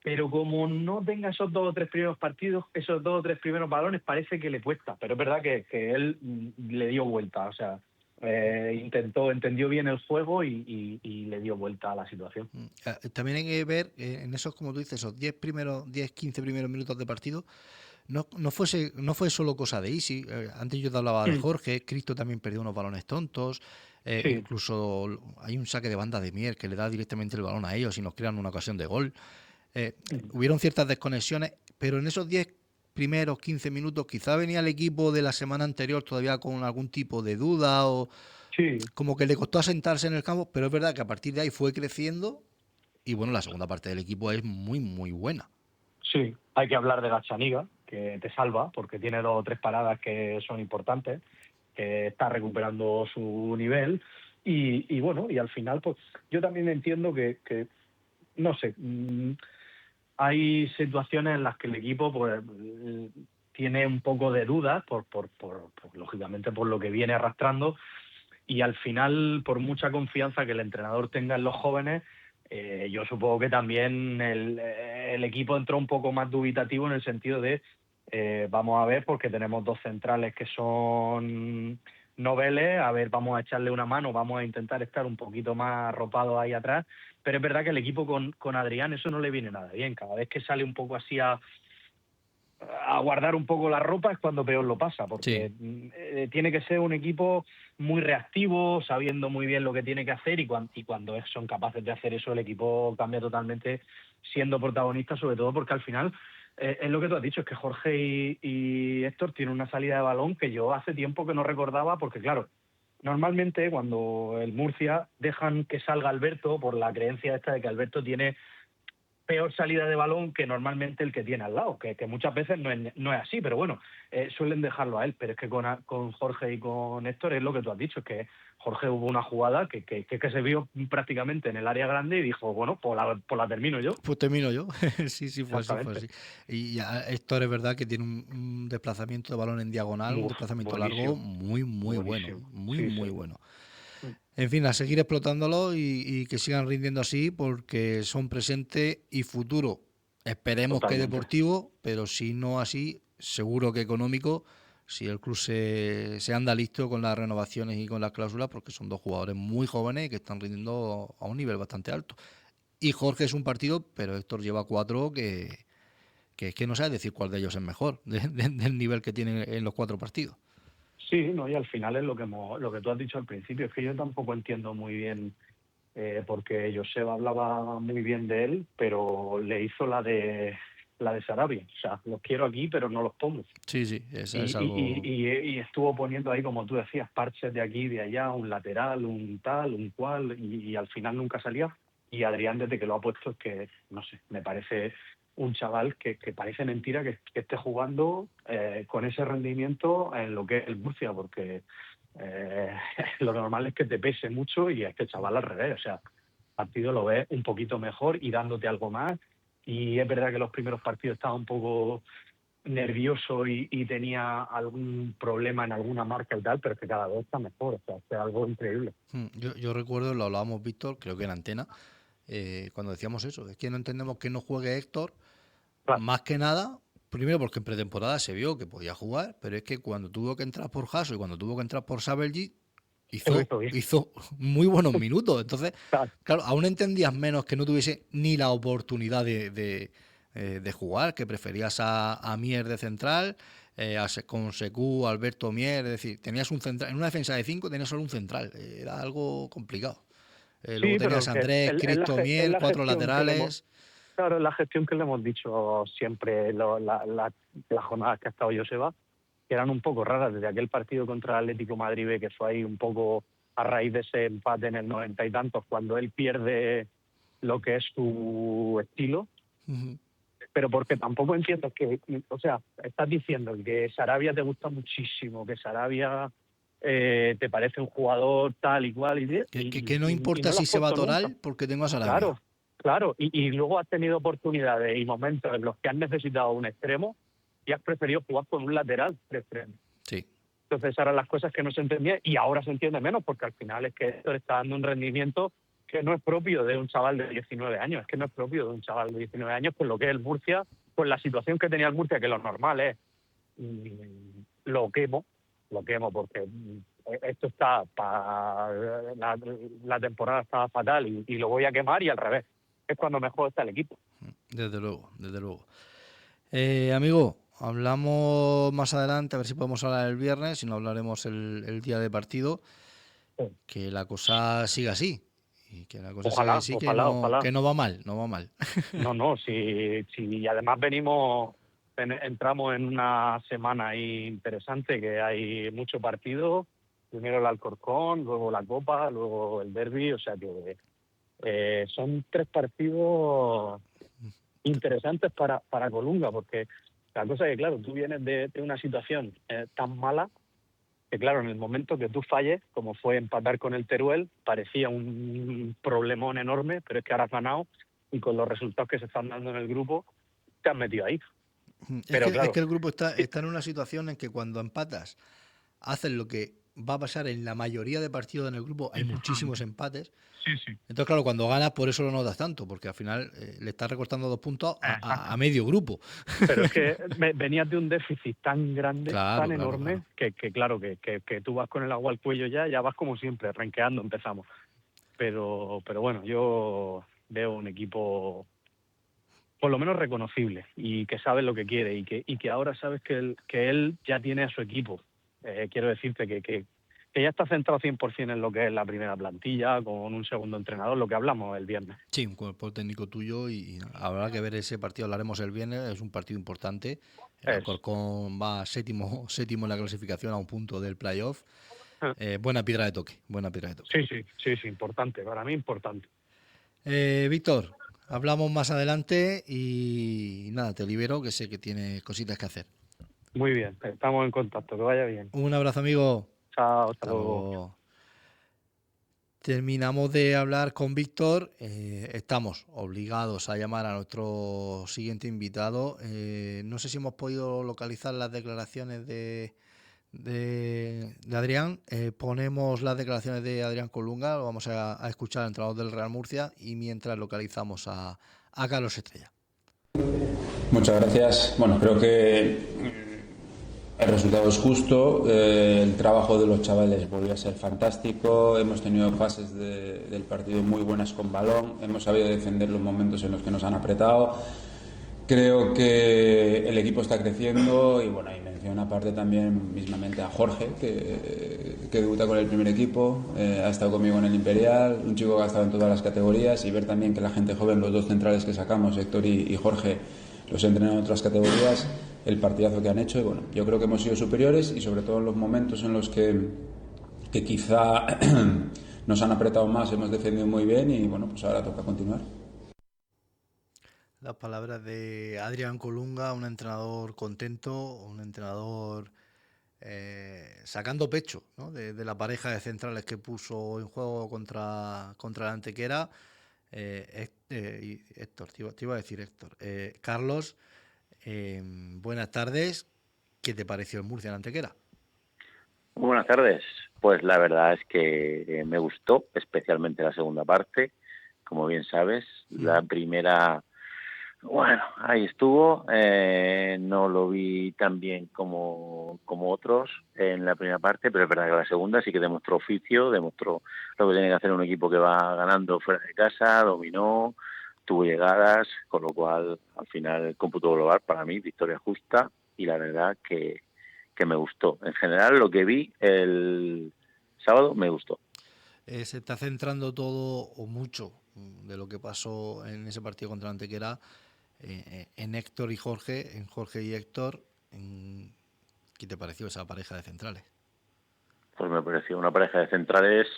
Pero como no tenga esos 2 o 3 primeros partidos, esos 2 o 3 primeros balones, parece que le cuesta. Pero es verdad que él le dio vuelta, o sea, entendió bien el juego y le dio vuelta a la situación. También hay que ver en esos, como tú dices, esos 10-15 primeros minutos de partido, no fue solo cosa de Isi. Antes yo te hablaba de Jorge, Cristo también perdió unos balones tontos. Sí. Incluso hay un saque de banda de Mier que le da directamente el balón a ellos y nos crean una ocasión de gol. Hubieron ciertas desconexiones, pero en esos 10 primeros 15 minutos quizá venía el equipo de la semana anterior todavía con algún tipo de duda o Sí. como que le costó asentarse en el campo, pero es verdad que a partir de ahí fue creciendo y bueno, la segunda parte del equipo es muy, muy buena. Sí, hay que hablar de Gazzaniga, que te salva, porque tiene 2 o 3 paradas que son importantes, que está recuperando su nivel, y bueno, y al final, pues yo también entiendo que no sé, hay situaciones en las que el equipo pues tiene un poco de dudas, lógicamente por lo que viene arrastrando, y al final, por mucha confianza que el entrenador tenga en los jóvenes, yo supongo que también el equipo entró un poco más dubitativo en el sentido de vamos a ver, porque tenemos 2 centrales que son noveles, a ver, vamos a echarle una mano, vamos a intentar estar un poquito más arropados ahí atrás, pero es verdad que el equipo con Adrián eso no le viene nada bien. Cada vez que sale un poco así a guardar un poco la ropa es cuando peor lo pasa, porque tiene que ser un equipo muy reactivo, sabiendo muy bien lo que tiene que hacer, y cuando son capaces de hacer eso, el equipo cambia totalmente, siendo protagonista, sobre todo porque al final es lo que tú has dicho, es que Jorge y Héctor tienen una salida de balón que yo hace tiempo que no recordaba, porque claro, normalmente cuando el Murcia dejan que salga Alberto, por la creencia esta de que Alberto tiene peor salida de balón que normalmente el que tiene al lado, que muchas veces no es así, pero bueno, suelen dejarlo a él. Pero es que con Jorge y con Héctor es lo que tú has dicho, es que Jorge hubo una jugada que se vio prácticamente en el área grande y dijo, bueno, pues la termino yo. Pues termino yo. Sí, fue Exactamente. así. Y ya Héctor es verdad que tiene un desplazamiento de balón en diagonal, un desplazamiento largo muy, muy bueno. Muy, Sí, muy sí. bueno. En fin, a seguir explotándolo y que sigan rindiendo así porque son presente y futuro. Esperemos que Totalmente. deportivo, pero si no así, seguro que económico, si el club se anda listo con las renovaciones y con las cláusulas, porque son 2 jugadores muy jóvenes y que están rindiendo a un nivel bastante alto. Y Jorge es un partido, pero Héctor lleva 4 que es que no sabe decir cuál de ellos es mejor, del nivel que tiene en los 4 partidos. Sí, no, y al final es lo que tú has dicho al principio, es que yo tampoco entiendo muy bien, porque Joseba hablaba muy bien de él, pero le hizo la de Sarabia. O sea, los quiero aquí, pero no los pongo. Sí, eso es algo... Y estuvo poniendo ahí, como tú decías, parches de aquí y de allá, un lateral, un tal, un cual, y al final nunca salía. Y Adrián, desde que lo ha puesto, es que, no sé, me parece un chaval que parece mentira que esté jugando con ese rendimiento en lo que es el Murcia, porque lo normal es que te pese mucho, y este chaval al revés, o sea, el partido lo ves un poquito mejor y dándote algo más. Y es verdad que los primeros partidos estaba un poco nervioso y tenía algún problema en alguna marca y tal, pero es que cada vez está mejor, o sea, es algo increíble. Yo recuerdo, lo hablábamos, Víctor, creo que en Antena, cuando decíamos eso, es que no entendemos que no juegue Héctor, Claro. más que nada Primero porque en pretemporada se vio que podía jugar, pero es que cuando tuvo que entrar por Jaso y cuando tuvo que entrar por Sabelji, hizo muy buenos minutos. Entonces, claro, aún entendías menos que no tuviese ni la oportunidad de jugar, que preferías a Mier de central, con Secú, Alberto Mier, es decir, tenías un central, en una defensa de 5 tenías solo un central, era algo complicado. Luego tenías a Andrés, Cristo, Mier, 4 laterales. Claro, la gestión que le hemos dicho siempre, las jornadas que ha estado Joseba, que eran un poco raras desde aquel partido contra el Atlético de Madrid, que fue ahí un poco a raíz de ese empate en el 90 y tantos, cuando él pierde lo que es su estilo. Uh-huh. Pero porque tampoco entiendo que, o sea, estás diciendo que Sarabia te gusta muchísimo, que Sarabia te parece un jugador tal y cual. Que no importa si se va a Toral porque tengo a Sarabia. Claro, y luego has tenido oportunidades y momentos en los que has necesitado un extremo y has preferido jugar con un lateral de extremo. Sí. Entonces eran las cosas que no se entendían y ahora se entiende menos porque al final es que esto le está dando un rendimiento que no es propio de un chaval de 19 años, es que no es propio de un chaval de 19 años con lo que es el Murcia, con la situación que tenía el Murcia, que lo normal es lo quemo porque esto está la temporada estaba fatal y lo voy a quemar y al revés. Es cuando mejor está el equipo. Desde luego. Amigo, hablamos más adelante, a ver si podemos hablar el viernes, si no hablaremos el día de partido, sí. Que la cosa siga así. Y que la cosa siga así, ojalá. Que no va mal. No, si además entramos en una semana ahí interesante, que hay mucho partido, primero el Alcorcón, luego la Copa, luego el Derbi, o sea que son 3 partidos interesantes para Colunga, porque la cosa es que, claro, tú vienes de una situación tan mala que, claro, en el momento que tú falles, como fue empatar con el Teruel, parecía un problemón enorme, pero es que ahora has ganado y con los resultados que se están dando en el grupo, te has metido ahí. Es que el grupo está en una situación en que cuando empatas, haces lo que va a pasar en la mayoría de partidos en el grupo, hay muchísimos empates. Sí. Entonces, claro, cuando ganas, por eso lo notas tanto, porque al final le estás recortando 2 puntos a medio grupo. Pero es que venías de un déficit tan grande, tan enorme, claro. Que tú vas con el agua al cuello ya vas como siempre, renqueando empezamos. Pero bueno, yo veo un equipo por lo menos reconocible y que sabe lo que quiere y que ahora sabes que él ya tiene a su equipo. Quiero decirte que ya está centrado 100% en lo que es la primera plantilla, con un segundo entrenador, lo que hablamos el viernes. Sí, un cuerpo técnico tuyo y habrá que ver ese partido, hablaremos el viernes, es un partido importante. El Alcorcón va séptimo en la clasificación a un punto del playoff. Buena piedra de toque. Sí, importante, para mí importante. Víctor, hablamos más adelante y nada, te libero, que sé que tienes cositas que hacer. Muy bien, estamos en contacto, que vaya bien. Un abrazo, amigo. Chao, hasta luego. Terminamos de hablar con Víctor. Estamos obligados a llamar a nuestro siguiente invitado. No sé si hemos podido localizar las declaraciones de Adrián. Ponemos las declaraciones de Adrián Colunga. Lo vamos a escuchar al entrenador del Real Murcia y mientras localizamos a Carlos Estrella. Muchas gracias. Bueno, creo que el resultado es justo, el trabajo de los chavales volvió a ser fantástico, hemos tenido fases del partido muy buenas con balón, hemos sabido defender los momentos en los que nos han apretado. Creo que el equipo está creciendo y bueno, y menciono aparte también mismamente a Jorge, que debuta con el primer equipo, ha estado conmigo en el Imperial, un chico que ha estado en todas las categorías y ver también que la gente joven, los 2 centrales que sacamos, Héctor y Jorge, los entrenan en otras categorías, el partidazo que han hecho y bueno, yo creo que hemos sido superiores y sobre todo en los momentos en los que quizá nos han apretado más, hemos defendido muy bien y bueno, pues ahora toca continuar. Las palabras de Adrián Colunga, un entrenador contento, un entrenador sacando pecho, ¿no? de la pareja de centrales que puso en juego contra la Antequera. Héctor, te iba a decir Héctor. Carlos, buenas tardes. ¿Qué te pareció el Murcia en Antequera? Muy buenas tardes. Pues la verdad es que me gustó, especialmente la segunda parte. Como bien sabes, la primera Bueno, ahí estuvo. No lo vi tan bien como otros en la primera parte, pero es verdad que la segunda sí que demostró oficio, demostró lo que tiene que hacer un equipo que va ganando fuera de casa, dominó, tuvo llegadas, con lo cual al final el cómputo global para mí victoria justa y la verdad que me gustó. En general lo que vi el sábado me gustó. Se está centrando todo o mucho de lo que pasó en ese partido contra Antequera en Héctor y Jorge, en Jorge y Héctor. ¿Qué te pareció esa pareja de centrales? Pues me pareció una pareja de centrales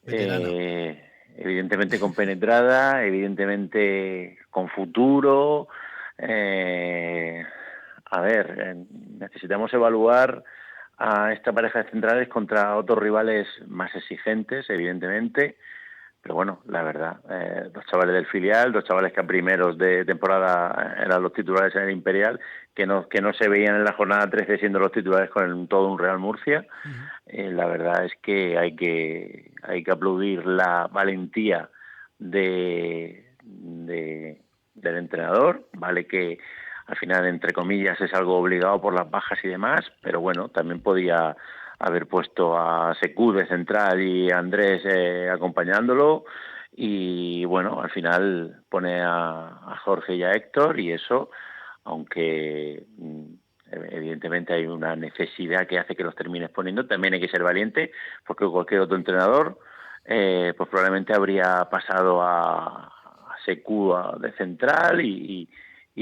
evidentemente compenetrada, evidentemente con futuro. Necesitamos evaluar a esta pareja de centrales contra otros rivales más exigentes, evidentemente. Pero bueno, la verdad, los chavales del filial, los chavales que a primeros de temporada eran los titulares en el Imperial, que no se veían en la jornada 13 siendo los titulares con todo un Real Murcia. La verdad es que hay que aplaudir la valentía del entrenador, vale que al final, entre comillas, es algo obligado por las bajas y demás, pero bueno, también podía haber puesto a Secú de central y a Andrés acompañándolo, y bueno, al final pone a Jorge y a Héctor, y eso, aunque evidentemente hay una necesidad que hace que los termines poniendo, también hay que ser valiente, porque cualquier otro entrenador pues probablemente habría pasado a Secú de central y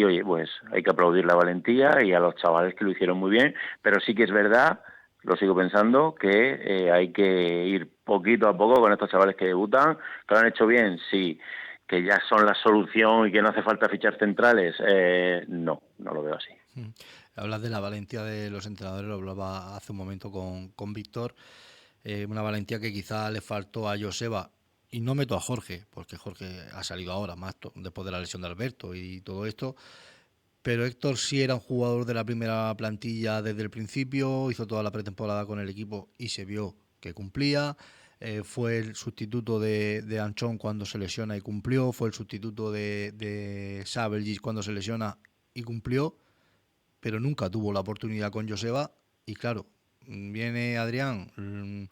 oye, pues hay que aplaudir la valentía y a los chavales que lo hicieron muy bien, pero sí que es verdad, lo sigo pensando, que hay que ir poquito a poco con estos chavales que debutan, que lo han hecho bien, sí, que ya son la solución y que no hace falta fichar centrales, no lo veo así. Hablas de la valentía de los entrenadores, lo hablaba hace un momento con Víctor, una valentía que quizá le faltó a Joseba, y no meto a Jorge, porque Jorge ha salido ahora, más después de la lesión de Alberto y todo esto, pero Héctor sí era un jugador de la primera plantilla desde el principio, hizo toda la pretemporada con el equipo y se vio que cumplía. Fue el sustituto de Anchón cuando se lesiona y cumplió, fue el sustituto de Sabeljic cuando se lesiona y cumplió, pero nunca tuvo la oportunidad con Joseba. Y claro, viene Adrián,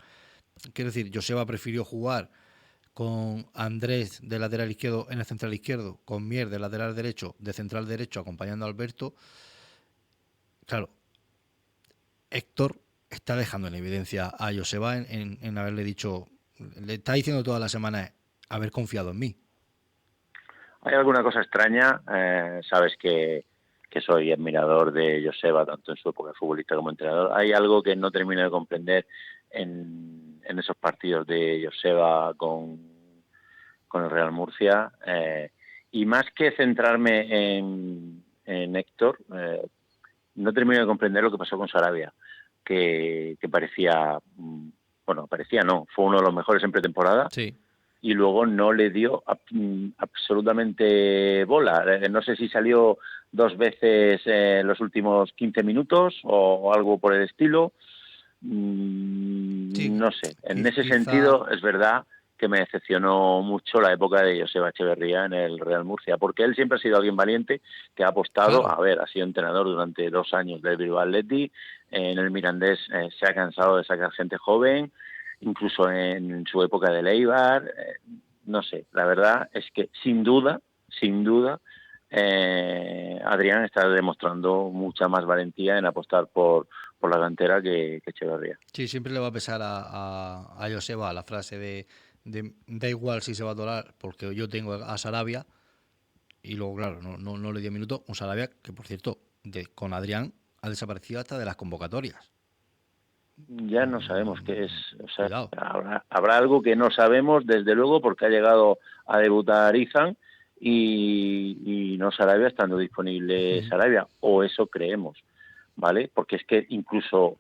quiero decir, Joseba prefirió jugar con Andrés de lateral izquierdo en el central izquierdo, con Mier de lateral derecho, de central derecho, acompañando a Alberto. Claro, Héctor está dejando en evidencia a Joseba en haberle dicho, le está diciendo toda la semana haber confiado en mí. Hay alguna cosa extraña, sabes que soy admirador de Joseba, tanto en su época de futbolista como entrenador. Hay algo que no termino de comprender en esos partidos de Joseba con el Real Murcia, y más que centrarme en Héctor, no termino de comprender lo que pasó con Sarabia, que parecía, fue uno de los mejores en pretemporada. Sí. Y luego no le dio absolutamente bola. No sé si salió 2 veces en los últimos 15 minutos o algo por el estilo. Sí, no sé. En ese sentido, es verdad que me decepcionó mucho la época de Joseba Echeverría en el Real Murcia, porque él siempre ha sido alguien valiente que ha apostado, ha sido entrenador durante 2 años del Bilbao Athletic, en el Mirandés se ha cansado de sacar gente joven, incluso en su época de Eibar, no sé, la verdad es que sin duda, Adrián está demostrando mucha más valentía en apostar por la cantera que Echeverría. Sí, siempre le va a pesar a Joseba la frase de da igual si se va a dolar porque yo tengo a Sarabia, y luego claro, no le dio minuto, un Sarabia que por cierto con Adrián ha desaparecido hasta de las convocatorias. Ya no sabemos qué es, o sea, habrá algo que no sabemos desde luego, porque ha llegado a debutar Izan y no Sarabia, estando disponible Sarabia, o eso creemos, ¿vale? Porque es que incluso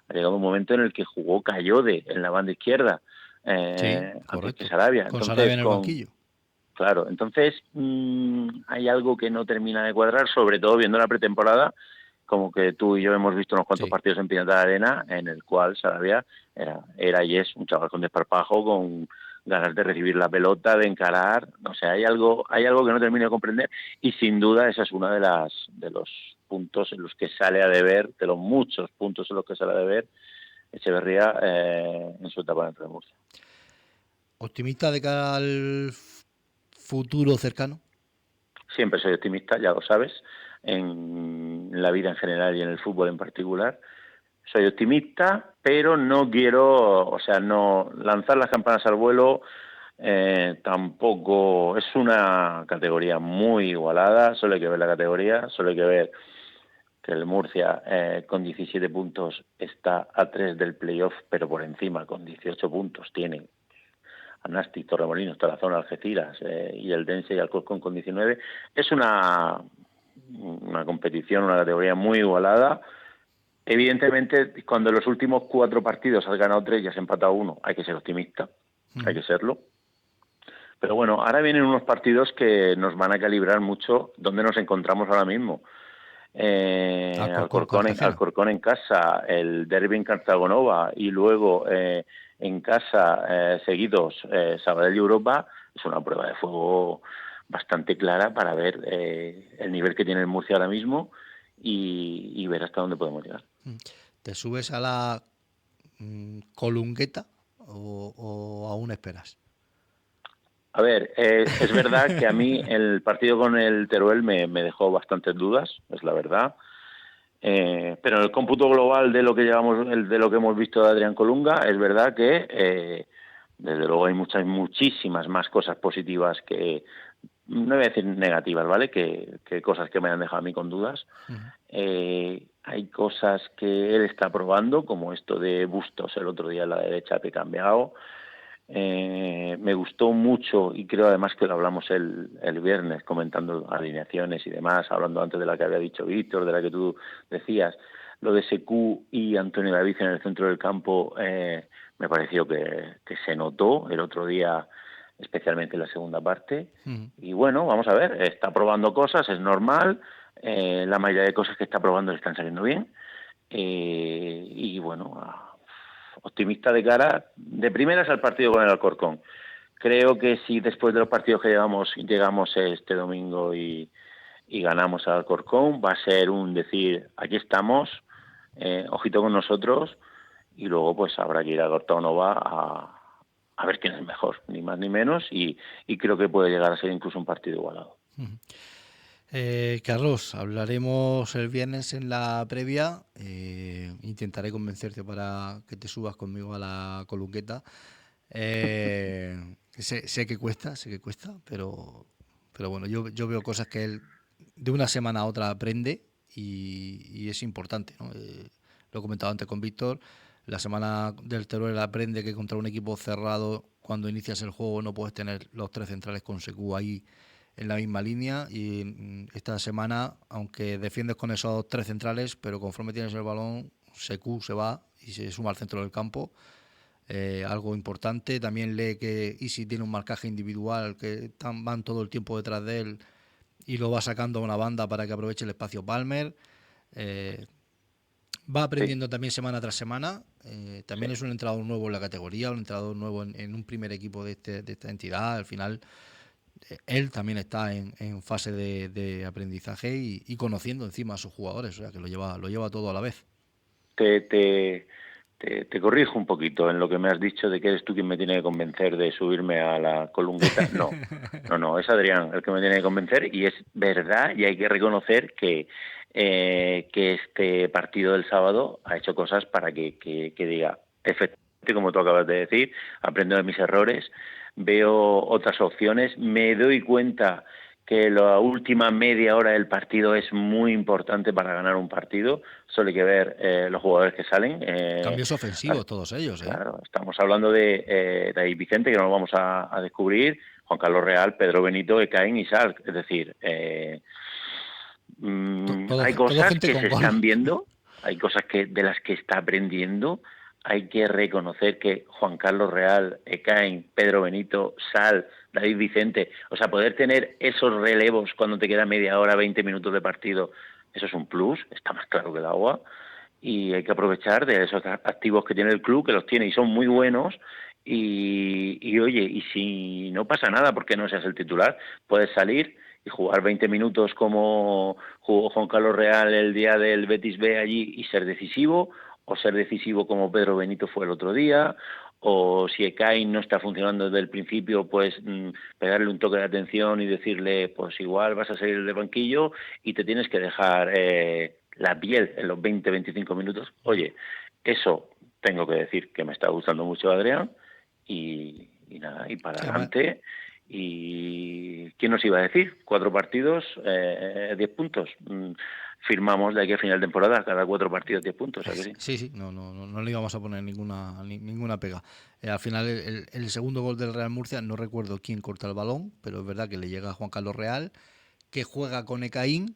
ha llegado un momento en el que jugó Cayode en la banda izquierda, antes que Sarabia. Con Sarabia en el banquillo. Claro, entonces hay algo que no termina de cuadrar, sobre todo viendo la pretemporada, como que tú y yo hemos visto unos cuantos partidos en Pinata de Arena, en el cual Sarabia era y es un chaval con desparpajo, ganas de recibir la pelota, de encarar, no sé, hay algo que no termino de comprender, y sin duda esa es una de los puntos en los que sale a deber, de los muchos puntos en los que sale a deber Echeverría en su etapa dentro de Murcia. ¿Optimista de cara al futuro cercano? Siempre soy optimista, ya lo sabes, en la vida en general y en el fútbol en particular. Soy optimista, pero no quiero, o sea, no lanzar las campanas al vuelo. Tampoco es una categoría muy igualada, solo hay que ver la categoría, solo hay que ver que el Murcia con 17 puntos está a 3 del playoff, pero por encima con 18 puntos tiene a Nasti, Torremolinos, Tarazona, Algeciras y el Dense y Alcorcón con 19. Es una competición, una categoría muy igualada. Evidentemente, cuando en los últimos 4 partidos has ganado 3 y has empatado 1, hay que ser optimista, hay que serlo. Pero bueno, ahora vienen unos partidos que nos van a calibrar mucho dónde nos encontramos ahora mismo. Alcorcón en casa, el derbi en Cartagonova y luego en casa seguidos Sabadell y Europa. Es una prueba de fuego bastante clara para ver el nivel que tiene el Murcia ahora mismo y ver hasta dónde podemos llegar. ¿Te subes a la colungueta o aún esperas? A ver, es verdad que a mí el partido con el Teruel me dejó bastantes dudas, es la verdad. Pero en el cómputo global de lo que de lo que hemos visto de Adrián Colunga, es verdad que desde luego hay muchísimas más cosas positivas que, no voy a decir negativas, ¿vale? Que cosas que me han dejado a mí con dudas. Hay cosas que él está probando, como esto de Bustos el otro día en la derecha que he cambiado. Me gustó mucho, y creo además que lo hablamos el viernes comentando alineaciones y demás, hablando antes de la que había dicho Víctor, de la que tú decías, lo de Secu y Antonio David en el centro del campo. Me pareció que se notó el otro día, especialmente en la segunda parte. Y bueno, vamos a ver, está probando cosas, es normal, la mayoría de cosas que está probando le están saliendo bien, y bueno, optimista de cara de primeras al partido con el Alcorcón. Creo que si después de los partidos que llegamos este domingo y ganamos al Alcorcón, va a ser un decir, aquí estamos, ojito con nosotros, y luego pues habrá que ir a Cortonova a ver quién es mejor, ni más ni menos, y creo que puede llegar a ser incluso un partido igualado. Carlos, hablaremos el viernes en la previa. Intentaré convencerte para que te subas conmigo a la colungueta. Sé que cuesta, pero bueno, yo veo cosas que él de una semana a otra aprende y es importante, ¿no? Lo he comentado antes con Víctor. La semana del Teruel aprende que contra un equipo cerrado, cuando inicias el juego, no puedes tener los 3 centrales con Secu ahí en la misma línea, y esta semana, aunque defiendes con esos 3 centrales, pero conforme tienes el balón, Secu se va y se suma al centro del campo. Algo importante, también lee que Isi tiene un marcaje individual, que van todo el tiempo detrás de él y lo va sacando a una banda para que aproveche el espacio Palmer. Va aprendiendo también semana tras semana. También es un entrenador nuevo en la categoría, un entrenador nuevo en un primer equipo de esta entidad. Al final él también está en fase de aprendizaje y conociendo encima a sus jugadores, o sea que lo lleva todo a la vez. Te corrijo un poquito en lo que me has dicho de que eres tú quien me tiene que convencer de subirme a la colungueta. No, es Adrián el que me tiene que convencer, y es verdad, y hay que reconocer que este partido del sábado ha hecho cosas para que diga, efectivamente, como tú acabas de decir, aprendo de mis errores, veo otras opciones, me doy cuenta que la última media hora del partido es muy importante para ganar un partido. Solo hay que ver los jugadores que salen. Cambios ofensivos todos ellos. Claro, estamos hablando de David Vicente, que no lo vamos a descubrir, Juan Carlos Real, Pedro Benito, Ekain y Sark. Es decir, hay cosas que se están viendo, hay cosas de las que está aprendiendo. Hay que reconocer que Juan Carlos Real, Ekain, Pedro Benito, Sal, David Vicente, o sea, poder tener esos relevos cuando te queda media hora, 20 minutos de partido, eso es un plus, está más claro que el agua, y hay que aprovechar de esos activos que tiene el club, que los tiene y son muy buenos, y oye, y si no pasa nada porque no seas el titular, puedes salir y jugar 20 minutos como jugó Juan Carlos Real el día del Betis B allí y ser decisivo, o ser decisivo como Pedro Benito fue el otro día, o si Ekain no está funcionando desde el principio, pues pegarle un toque de atención y decirle, pues igual vas a salir del banquillo y te tienes que dejar la piel en los 20-25 minutos. Oye, eso tengo que decir que me está gustando mucho Adrián y nada, y para adelante. ¿Y quién nos iba a decir? 4 partidos, 10 puntos. Firmamos de aquí a final de temporada, cada 4 partidos 10 puntos. ¿A que sí? Sí, no le íbamos a poner ninguna pega. Al final, el segundo gol del Real Murcia, no recuerdo quién corta el balón, pero es verdad que le llega a Juan Carlos Real, que juega con Ekain,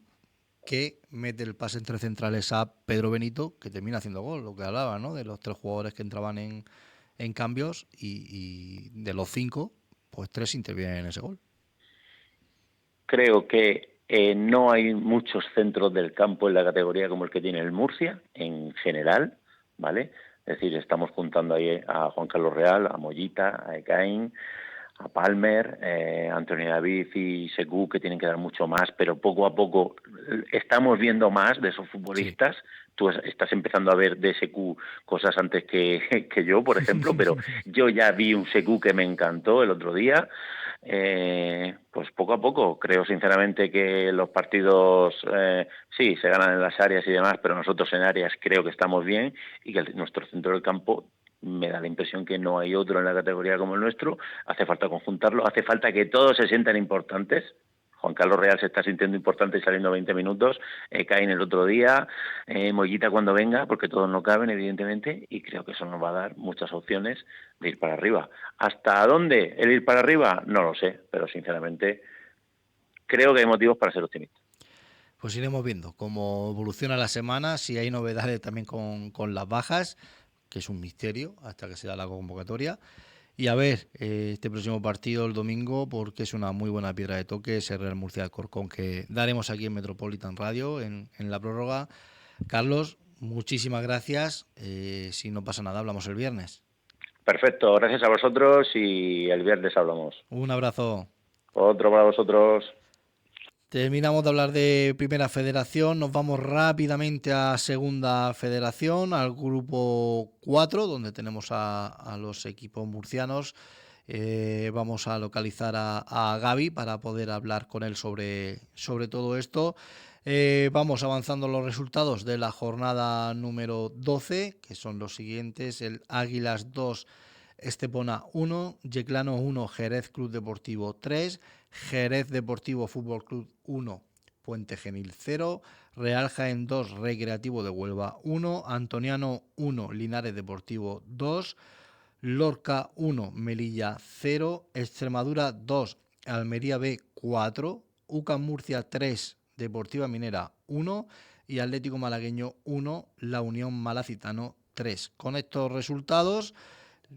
que mete el pase entre centrales a Pedro Benito, que termina haciendo gol, lo que hablaba, ¿no? De los 3 jugadores que entraban en cambios y de los 5, pues 3 intervienen en ese gol. Creo que no hay muchos centros del campo en la categoría como el que tiene el Murcia, en general, ¿vale? Es decir, estamos juntando ahí a Juan Carlos Real, a Mollita, a Ekain, a Palmer, Antonio David y Sekou, que tienen que dar mucho más, pero poco a poco estamos viendo más de esos futbolistas. Sí. Tú estás empezando a ver de Sekou cosas antes que yo, por ejemplo, pero yo ya vi un Sekou que me encantó el otro día. Pues poco a poco, creo sinceramente que los partidos sí, se ganan en las áreas y demás, pero nosotros en áreas creo que estamos bien y que nuestro centro del campo me da la impresión que no hay otro en la categoría como el nuestro. Hace falta conjuntarlo, hace falta que todos se sientan importantes. Juan Carlos Real se está sintiendo importante y saliendo 20 minutos, Ekain el otro día, Mollita cuando venga, porque todos no caben, evidentemente, y creo que eso nos va a dar muchas opciones de ir para arriba. ¿Hasta dónde el ir para arriba? No lo sé, pero sinceramente creo que hay motivos para ser optimistas. Pues iremos viendo cómo evoluciona la semana, si hay novedades también con las bajas, que es un misterio hasta que se da la convocatoria. Y a ver, este próximo partido el domingo, porque es una muy buena piedra de toque, ese Real Murcia Alcorcón que daremos aquí en Metropolitan Radio, en la prórroga. Carlos, muchísimas gracias. Si no pasa nada, hablamos el viernes. Perfecto, gracias a vosotros y el viernes hablamos. Un abrazo. Otro para vosotros. Terminamos de hablar de Primera Federación, nos vamos rápidamente a Segunda Federación, al grupo 4, donde tenemos a los equipos murcianos. Vamos a localizar a Gaby para poder hablar con él sobre todo esto. Vamos avanzando los resultados de la jornada número 12, que son los siguientes: el Águilas 2, Estepona 1, Yeclano 1, Jerez Club Deportivo 3, Jerez Deportivo Fútbol Club 1, Puente Genil 0, Real Jaén 2, Recreativo de Huelva 1, Antoniano 1, Linares Deportivo 2, Lorca 1, Melilla 0, Extremadura 2, Almería B 4, UCAM Murcia 3, Deportiva Minera 1 y Atlético Malagueño 1, La Unión Malacitano 3. Con estos resultados,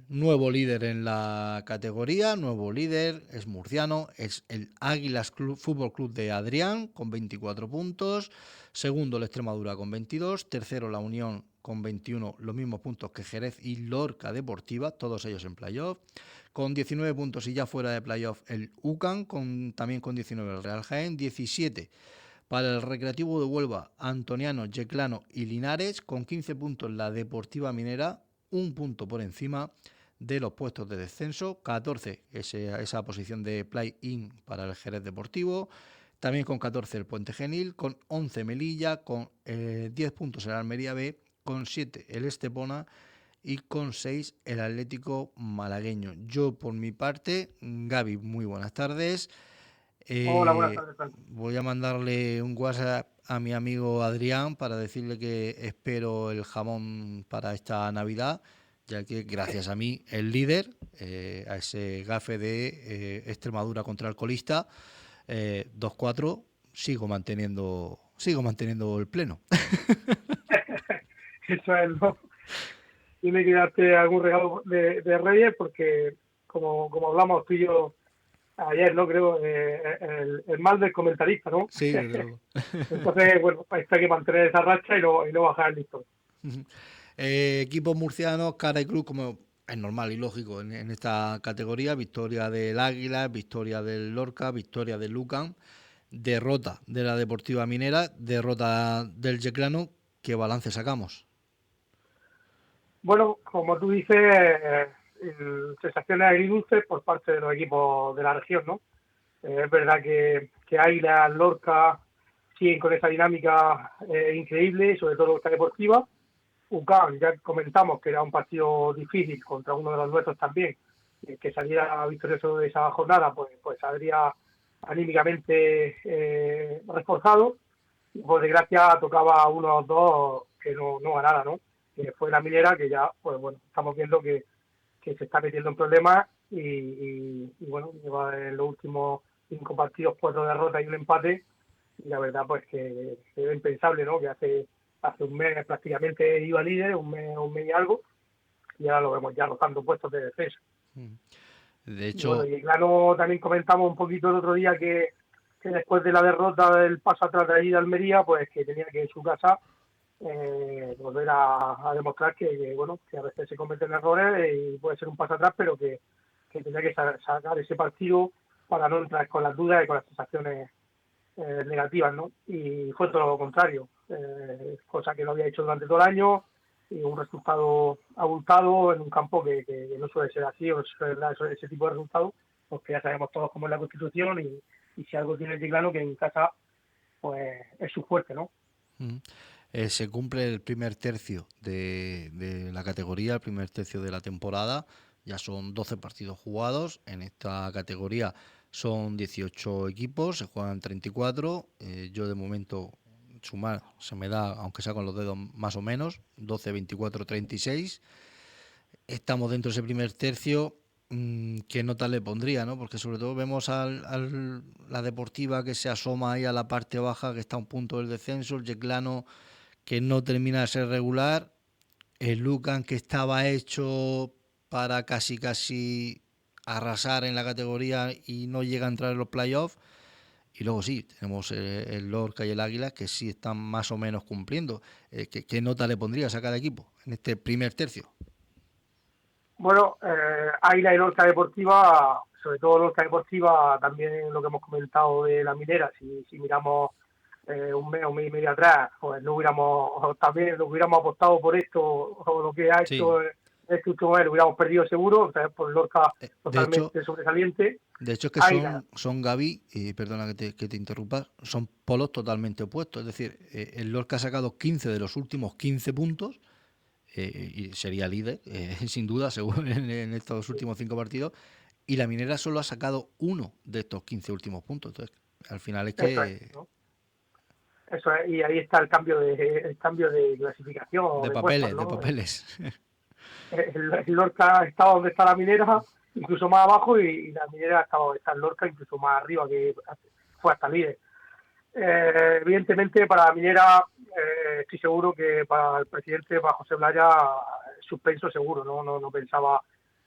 nuevo líder en la categoría, nuevo líder, es murciano, es el Águilas Fútbol Club de Adrián con 24 puntos, segundo el Extremadura con 22, tercero la Unión con 21, los mismos puntos que Jerez y Lorca Deportiva, todos ellos en playoff, con 19 puntos y ya fuera de playoff el UCAM, también con 19 el Real Jaén, 17 para el Recreativo de Huelva, Antoniano, Yeclano y Linares, con 15 puntos la Deportiva Minera, un punto por encima de los puestos de descenso, 14 esa posición de play-in para el Jerez Deportivo, también con 14 el Puente Genil, con 11 Melilla, con 10 puntos el Almería B, con 7 el Estepona y con 6 el Atlético Malagueño. Yo por mi parte, Gaby, muy buenas tardes. Hola, buenas tardes. Voy a mandarle un WhatsApp a mi amigo Adrián para decirle que espero el jamón para esta Navidad, ya que gracias a mí, el líder, a ese gafe de Extremadura contra el colista, 2-4, sigo manteniendo el pleno. Eso es, ¿no? Tiene que darte algún regalo de Reyes porque, como hablamos tú y yo ayer, ¿no? Creo, el mal del comentarista, ¿no? Sí, desde luego. Entonces, bueno, hay que mantener esa racha y no bajar el listón. Equipos murcianos, cara y cruz, como es normal y lógico en esta categoría. Victoria del Águila, victoria del Lorca, victoria del Lucan, derrota de la Deportiva Minera, derrota del Yeclano. ¿Qué balance sacamos? Bueno, como tú dices, sensaciones agridulces por parte de los equipos de la región, ¿no? Es verdad que Águila, Lorca siguen con esa dinámica increíble, sobre todo esta deportiva. UCAM, ya comentamos que era un partido difícil contra uno de los nuestros también, que saliera victorioso de esa jornada, pues saldría anímicamente reforzado. Por desgracia tocaba a unos dos que no ganara, ¿no? Que fue la Minera, que ya, pues bueno, estamos viendo que se está metiendo en problemas y bueno, lleva en los últimos 5 partidos 4 derrotas y un empate, y la verdad pues que es impensable, ¿no? Que hace un mes prácticamente iba líder, un mes y algo, y ahora lo vemos ya rozando puestos de defensa. De hecho, y bueno, y claro, también comentamos un poquito el otro día que después de la derrota del paso atrás de allí de Almería, pues que tenía que en su casa volver a demostrar que bueno, que a veces se cometen errores y puede ser un paso atrás, pero que tenía que sacar ese partido para no entrar con las dudas y con las sensaciones negativas, ¿no? Y fue todo lo contrario, cosa que no había hecho durante todo el año, y un resultado abultado en un campo que no suele ser así, o suele dar ese tipo de resultados, porque ya sabemos todos cómo es la Constitución y si algo tiene el Chiclano, que en casa pues es su fuerte, ¿no? Se cumple el primer tercio de la categoría, el primer tercio de la temporada. Ya son 12 partidos jugados. En esta categoría son 18 equipos, se juegan 34. Yo de momento sumar se me da, aunque sea con los dedos más o menos, 12, 24, 36. Estamos dentro de ese primer tercio. ¿Qué nota le pondría, no? Porque sobre todo vemos la Deportiva que se asoma ahí a la parte baja, que está a un punto del descenso, el Yeclano que no termina de ser regular, el Lucan que estaba hecho para casi arrasar en la categoría y no llega a entrar en los playoffs, y luego sí, tenemos el Lorca y el Águila que sí están más o menos cumpliendo. ¿Qué nota le pondrías a cada equipo en este primer tercio? Bueno, Águila y Lorca Deportiva, sobre todo Lorca Deportiva, también lo que hemos comentado de la Minera, si miramos un mes y medio atrás, pues no hubiéramos apostado por esto, o lo que ha hecho este último mes, lo hubiéramos perdido seguro. O sea, por Lorca totalmente sobresaliente. De hecho, es que son Gaby, perdona que te interrumpa, son polos totalmente opuestos. Es decir, el Lorca ha sacado 15 de los últimos 15 puntos, y sería líder, sin duda, según en estos últimos 5 partidos, y la Minera solo ha sacado 1 de estos 15 últimos puntos. Entonces, al final es que... Eso es, y ahí está el cambio de clasificación. De papeles, ¿no? De papeles. El Lorca está donde está la Minera, incluso más abajo, y la Minera está el Lorca incluso más arriba, que fue hasta líder. Evidentemente, para la Minera, estoy seguro que para el presidente, para José Blaya, suspenso seguro, no pensaba,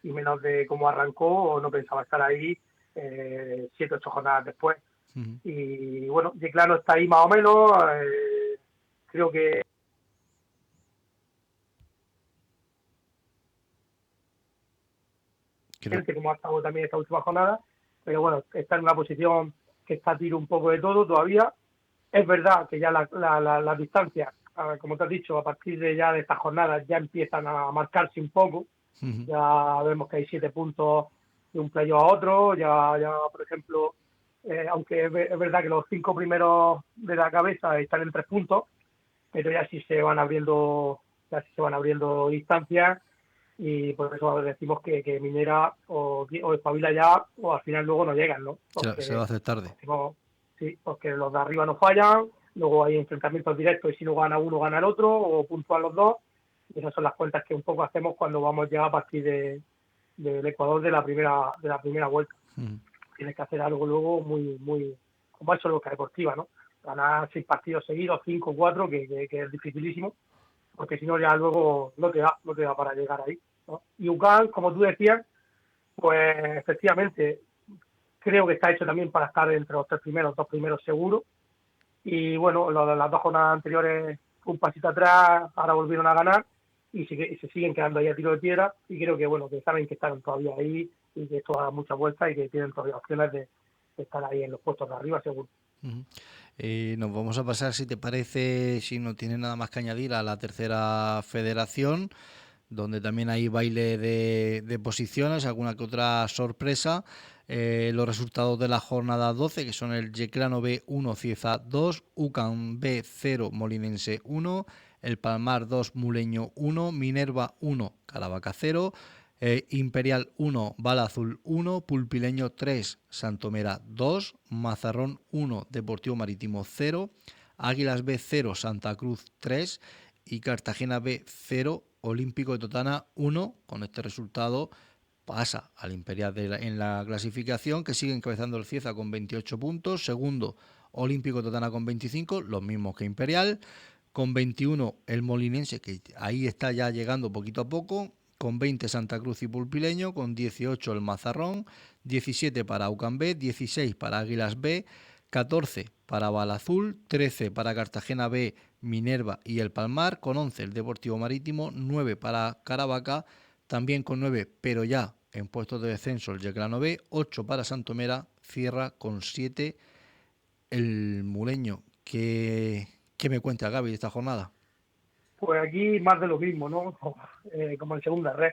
y menos de cómo arrancó, no pensaba estar ahí 7 o 8 jornadas después. Y bueno, Yeclano está ahí más o menos, creo que como ha estado también esta última jornada, pero bueno, está en una posición que está a tiro un poco de todo todavía. Es verdad que ya las distancias, como te has dicho, a partir de estas jornadas ya empiezan a marcarse un poco. Ya vemos que hay 7 puntos de un playoff a otro, ya por ejemplo, aunque es verdad que los 5 primeros de la cabeza están en 3 puntos, pero ya sí se van abriendo distancias, y por eso decimos que Minera o espabila ya, o al final luego no llegan, ¿no? Porque se va a hacer tarde. Sí, porque los de arriba no fallan, luego hay enfrentamientos directos y si no gana uno gana el otro, o puntúan los dos, y esas son las cuentas que un poco hacemos cuando vamos ya a partir del Ecuador de la primera vuelta. Tienes que hacer algo luego muy como ha hecho Lorca Deportiva, ¿no? Ganar 6 partidos seguidos, 5, 4, que es dificilísimo, porque si no ya luego no te da para llegar ahí, ¿no? Y UCAM, como tú decías, pues efectivamente creo que está hecho también para estar entre los 2 primeros seguro. Y bueno, las 2 jornadas anteriores un pasito atrás, ahora volvieron a ganar, y se siguen quedando ahí a tiro de piedra, y creo que bueno, que saben que están todavía ahí y que esto da muchas vueltas y que tienen todavía opciones de estar ahí en los puestos de arriba, seguro. Ujú. Nos vamos a pasar, si te parece, si no tienes nada más que añadir, a la tercera federación, donde también hay baile de posiciones, alguna que otra sorpresa. Los resultados de la jornada 12, que son el Yeclano B 1, Cieza 2, UCAM B 0, Molinense 1, el Palmar 2, Muleño 1, Minerva 1, Caravaca 0, Imperial 1, Bala Azul 1, Pulpileño 3, Santomera 2, Mazarrón 1, Deportivo Marítimo 0, Águilas B 0, Santa Cruz 3 y Cartagena B 0, Olímpico de Totana 1. Con este resultado pasa al Imperial en la clasificación, que sigue encabezando el Cieza con 28 puntos, segundo Olímpico de Totana con 25, los mismos que Imperial, con 21 el Molinense, que ahí está ya llegando poquito a poco, con 20 Santa Cruz y Pulpileño, con 18 el Mazarrón, 17 para UCAM B, 16 para Águilas B, 14 para Bala Azul, 13 para Cartagena B, Minerva y el Palmar, con 11 el Deportivo Marítimo, 9 para Caravaca, también con 9, pero ya en puestos de descenso el Yeclano B, 8 para Santomera, cierra con 7 el Muleño. ¿Qué me cuenta Gaby de esta jornada? Pues aquí más de lo mismo, ¿no? Como en segunda red.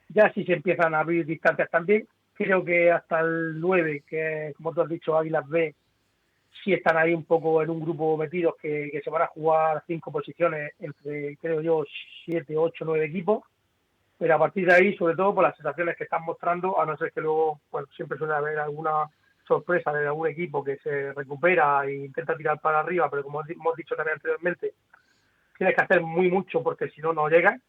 Ya si se empiezan a abrir distancias también, creo que hasta el 9, que como tú has dicho, Águilas B, sí están ahí un poco en un grupo metidos que se van a jugar 5 posiciones entre, creo yo, 7, 8, 9 equipos, pero a partir de ahí, sobre todo por las sensaciones que están mostrando, a no ser que luego, bueno, siempre suele haber alguna sorpresa de algún equipo que se recupera e intenta tirar para arriba, pero como hemos dicho también anteriormente, tienes que hacer muy mucho porque si no, no llegas.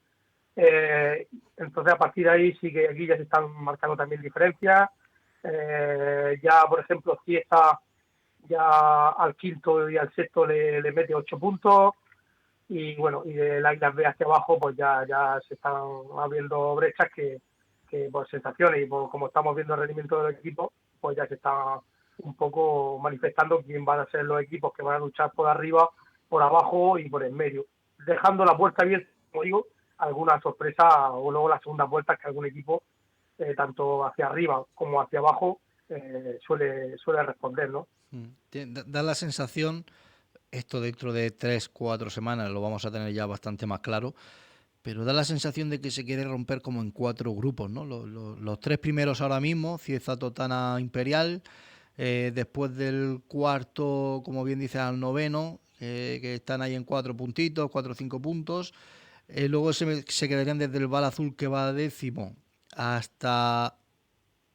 Entonces a partir de ahí sí que aquí ya se están marcando también diferencias. Ya, por ejemplo, Cieza ya al quinto y al sexto le mete 8 puntos, y bueno, y del Águilas B hacia abajo pues ya se están abriendo brechas que por sensaciones y por como estamos viendo el rendimiento del equipo, pues ya se está un poco manifestando quién van a ser los equipos que van a luchar por arriba, por abajo y por el medio, dejando la puerta abierta, como digo, alguna sorpresa o luego la segunda vuelta que algún equipo tanto hacia arriba como hacia abajo suele responder, ¿no? Da la sensación, esto dentro de 3-4 semanas lo vamos a tener ya bastante más claro, pero da la sensación de que se quiere romper como en 4 grupos, ¿no? Los 3 primeros ahora mismo, Cieza, Totana, Imperial, después del cuarto, como bien dices, al noveno, que están ahí en 4 puntitos, 4 o 5 puntos. Luego se quedarían desde el Bala Azul, que va a décimo, hasta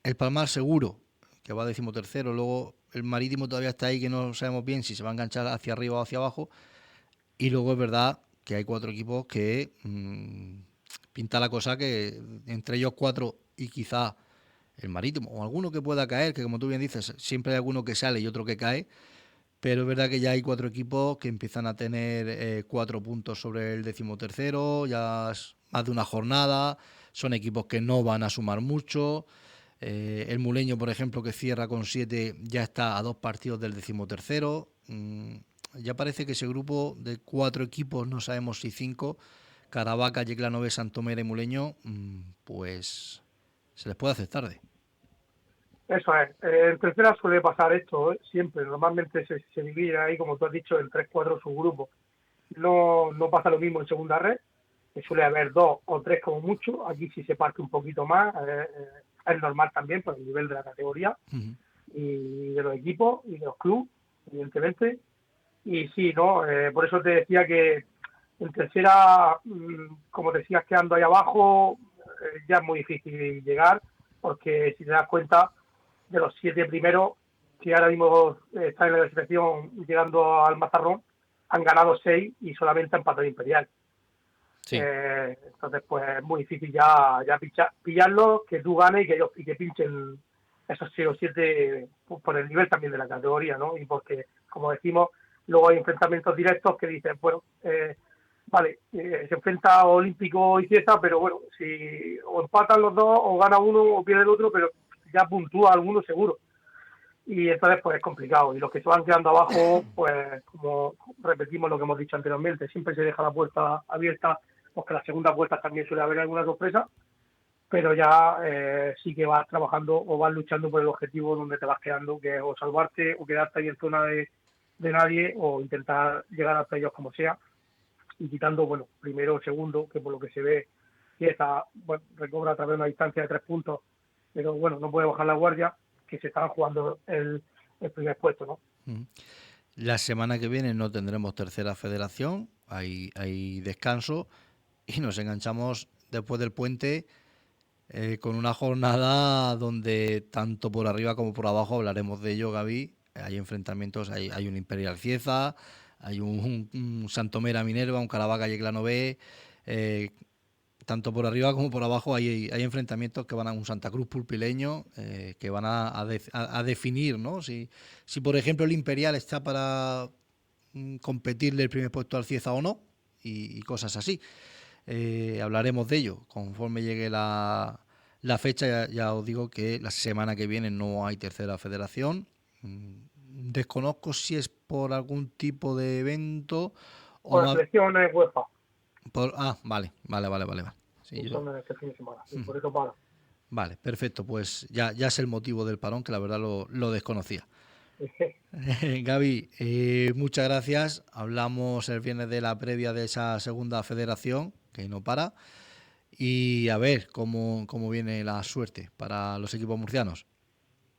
el Palmar seguro, que va a 13º. Luego el Marítimo todavía está ahí, que no sabemos bien si se va a enganchar hacia arriba o hacia abajo. Y luego es verdad que hay 4 equipos que pinta la cosa que entre ellos 4 y quizá el Marítimo, o alguno que pueda caer, que como tú bien dices, siempre hay alguno que sale y otro que cae. Pero es verdad que ya hay 4 equipos que empiezan a tener 4 puntos sobre el 13º, ya es más de una jornada, son equipos que no van a sumar mucho. El Muleño, por ejemplo, que cierra con 7, ya está a 2 partidos del 13º. Ya parece que ese grupo de 4 equipos, no sabemos si 5, Caravaca, Yeclano B, Santomera y Muleño, pues se les puede hacer tarde. Eso es. En tercera suele pasar esto, siempre. Normalmente se divide ahí, como tú has dicho, en 3-4 subgrupos. No pasa lo mismo en segunda red, que suele haber 2 o 3 como mucho. Aquí sí se parte un poquito más. Es normal también por el nivel de la categoría y de los equipos y de los clubes, evidentemente. Y sí, ¿no? Por eso te decía que en tercera, como decías, quedando ahí abajo, ya es muy difícil llegar, porque si te das cuenta, de los 7 primeros que ahora mismo están en la clasificación llegando al Mazarrón, han ganado 6 y solamente han empatado Imperial. Sí. Entonces, pues es muy difícil ya pillarlos, que tú ganes y que pinchen esos 6 o 7 por el nivel también de la categoría, ¿no? Y porque, como decimos, luego hay enfrentamientos directos que dicen, bueno, vale, se enfrenta Olímpico y Cieza, pero bueno, si o empatan los dos, o gana uno o pierde el otro, pero ya puntúa alguno seguro. Y entonces pues es complicado. Y los que se van quedando abajo, pues como repetimos lo que hemos dicho anteriormente, siempre se deja la puerta abierta porque las segundas vueltas también suele haber alguna sorpresa, pero ya sí que vas trabajando o vas luchando por el objetivo donde te vas quedando, que es o salvarte o quedarte ahí en zona de nadie o intentar llegar hasta ellos como sea, y quitando, bueno, primero o segundo, que por lo que se ve Cieza, bueno, recobra a través de una distancia de 3 puntos, pero bueno, no puede bajar la guardia, que se estaban jugando el primer puesto, ¿no? La semana que viene no tendremos tercera federación, hay descanso y nos enganchamos después del puente con una jornada donde tanto por arriba como por abajo, hablaremos de ello, Gaby, hay enfrentamientos, hay un Imperial Cieza, hay un Santomera Minerva, un Caravaca Yeclano B, tanto por arriba como por abajo hay enfrentamientos que van a un Santa Cruz Pulpileño, que van a definir, ¿no? Si por ejemplo el Imperial está para competirle el primer puesto al Cieza o no, y cosas así. Hablaremos de ello conforme llegue la fecha. Ya os digo que la semana que viene no hay tercera federación. Desconozco si es por algún tipo de evento o las selecciones UEFA. Vale. Sí, son este fin de semana, y por eso para. Vale, perfecto, pues ya es el motivo del parón, que la verdad lo desconocía. Gaby, muchas gracias. Hablamos el viernes de la previa de esa segunda federación, que no para, y a ver cómo viene la suerte para los equipos murcianos.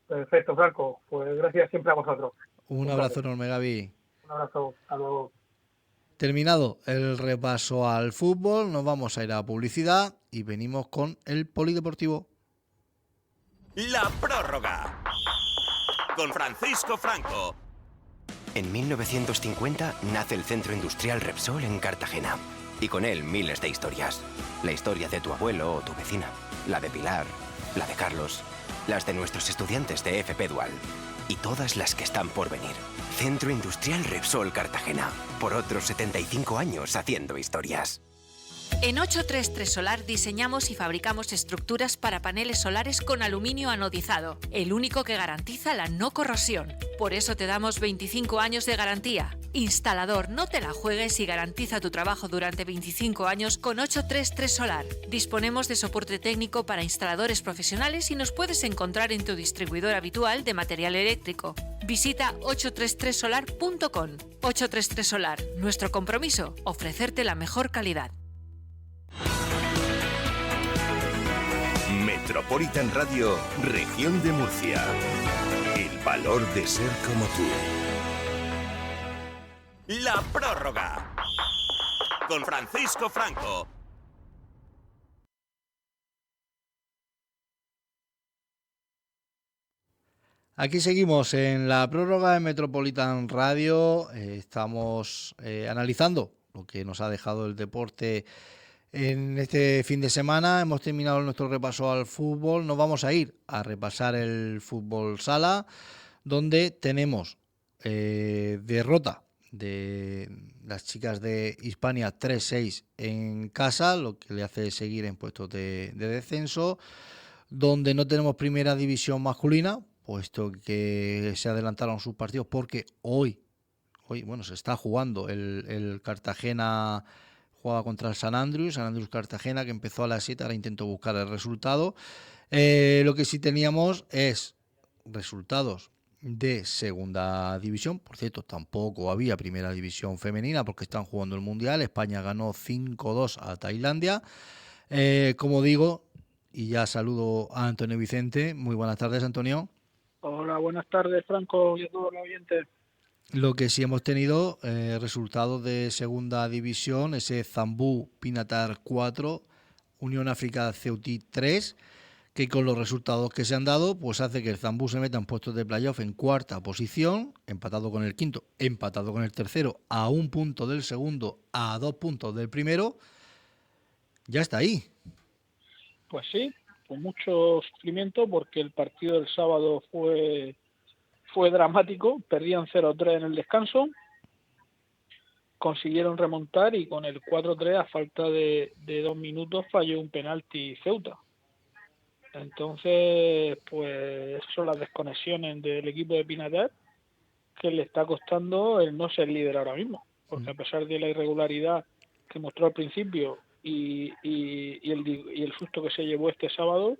Perfecto, Franco, pues gracias siempre a vosotros. Un abrazo enorme, Gaby. Un abrazo, hasta luego. Terminado el repaso al fútbol, nos vamos a ir a publicidad y venimos con el polideportivo. La prórroga con Francisco Franco. En 1950 nace el Centro Industrial Repsol en Cartagena. Y con él miles de historias. La historia de tu abuelo o tu vecina. La de Pilar, la de Carlos, las de nuestros estudiantes de FP Dual. Y todas las que están por venir. Centro Industrial Repsol Cartagena. Por otros 75 años haciendo historias. En 833 Solar diseñamos y fabricamos estructuras para paneles solares con aluminio anodizado, el único que garantiza la no corrosión. Por eso te damos 25 años de garantía. Instalador, no te la juegues y garantiza tu trabajo durante 25 años con 833 Solar. Disponemos de soporte técnico para instaladores profesionales y nos puedes encontrar en tu distribuidor habitual de material eléctrico. Visita 833solar.com. 833 Solar, nuestro compromiso, ofrecerte la mejor calidad. Metropolitan Radio, Región de Murcia. El valor de ser como tú. La prórroga con Francisco Franco. Aquí seguimos en la prórroga de Metropolitan Radio. Estamos analizando lo que nos ha dejado el deporte en este fin de semana. Hemos terminado nuestro repaso al fútbol. Nos vamos a ir a repasar el fútbol sala, donde tenemos derrota de las chicas de Hispania 3-6 en casa, lo que le hace seguir en puestos de descenso, donde no tenemos primera división masculina, puesto que se adelantaron sus partidos, porque hoy bueno, se está jugando el Cartagena. Juega contra el San Andrews Cartagena, que empezó a las 7, ahora intento buscar el resultado. Lo que sí teníamos es resultados de segunda división. Por cierto, tampoco había primera división femenina porque están jugando el Mundial. España ganó 5-2 a Tailandia. Como digo, y ya saludo a Antonio Vicente. Muy buenas tardes, Antonio. Hola, buenas tardes, Franco, y a todos los oyentes. Lo que sí hemos tenido, resultados de segunda división, ese Zambú Pinatar 4, Unión África Ceutí 3, que con los resultados que se han dado, pues hace que el Zambú se meta en puestos de playoff en cuarta posición, empatado con el quinto, empatado con el tercero, a 1 punto del segundo, a 2 puntos del primero. Ya está ahí. Pues sí, con mucho sufrimiento, porque el partido del sábado fue dramático. Perdían 0-3 en el descanso, consiguieron remontar y con el 4-3 a falta de 2 minutos falló un penalti Ceuta. Entonces, pues son las desconexiones del equipo de Pinatar que le está costando el no ser líder ahora mismo, porque a pesar de la irregularidad que mostró al principio, y el susto que se llevó este sábado,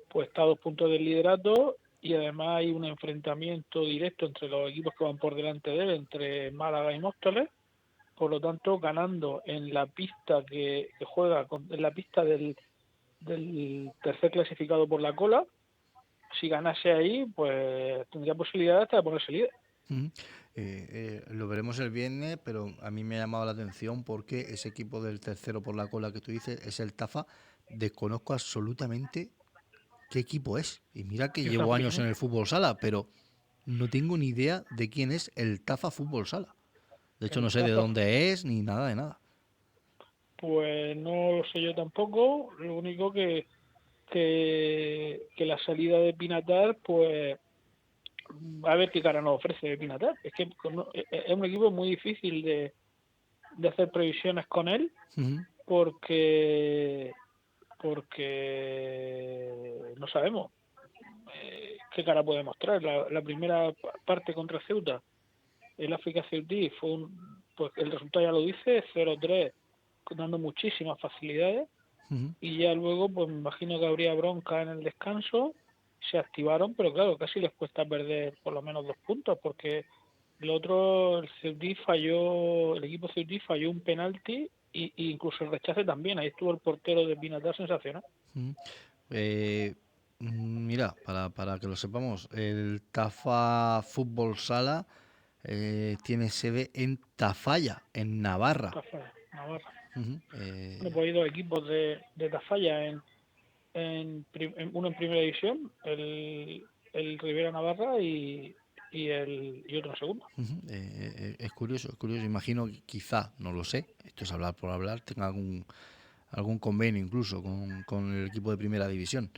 pues está a 2 puntos del liderato, y además hay un enfrentamiento directo entre los equipos que van por delante de él, entre Málaga y Móstoles. Por lo tanto, ganando en la pista que juega, en la pista del tercer clasificado por la cola, si ganase ahí, pues tendría posibilidad hasta de ponerse líder. Lo veremos el viernes, pero a mí me ha llamado la atención porque ese equipo del tercero por la cola que tú dices es el Tafa. Desconozco absolutamente qué equipo es. Y mira que llevo años en el fútbol sala, pero no tengo ni idea de quién es el Tafa Fútbol Sala. De hecho, no sé de dónde es ni nada de nada. Pues no lo sé yo tampoco. Lo único que la salida de Pinatar, pues a ver qué cara nos ofrece Pinatar. Es que es un equipo muy difícil de hacer previsiones con él, porque no sabemos qué cara puede mostrar. La primera parte contra Ceuta, el África Ceutí, pues el resultado ya lo dice, 0-3, dando muchísimas facilidades. Y ya luego, pues me imagino que habría bronca en el descanso, se activaron, pero claro, casi les cuesta perder por lo menos 2 puntos, porque el equipo Ceutí falló un penalti y incluso el rechace también. Ahí estuvo el portero de Pinatar sensacional. Mira, para que lo sepamos, el Tafa Fútbol Sala tiene sede en Tafalla, en Navarra. Navarra. Bueno, pues hay 2 equipos de Tafalla, uno en primera división, el Rivera Navarra y otro en segunda. Es curioso. Imagino que quizá, no lo sé, esto es hablar por hablar, tenga algún convenio incluso con el equipo de primera división.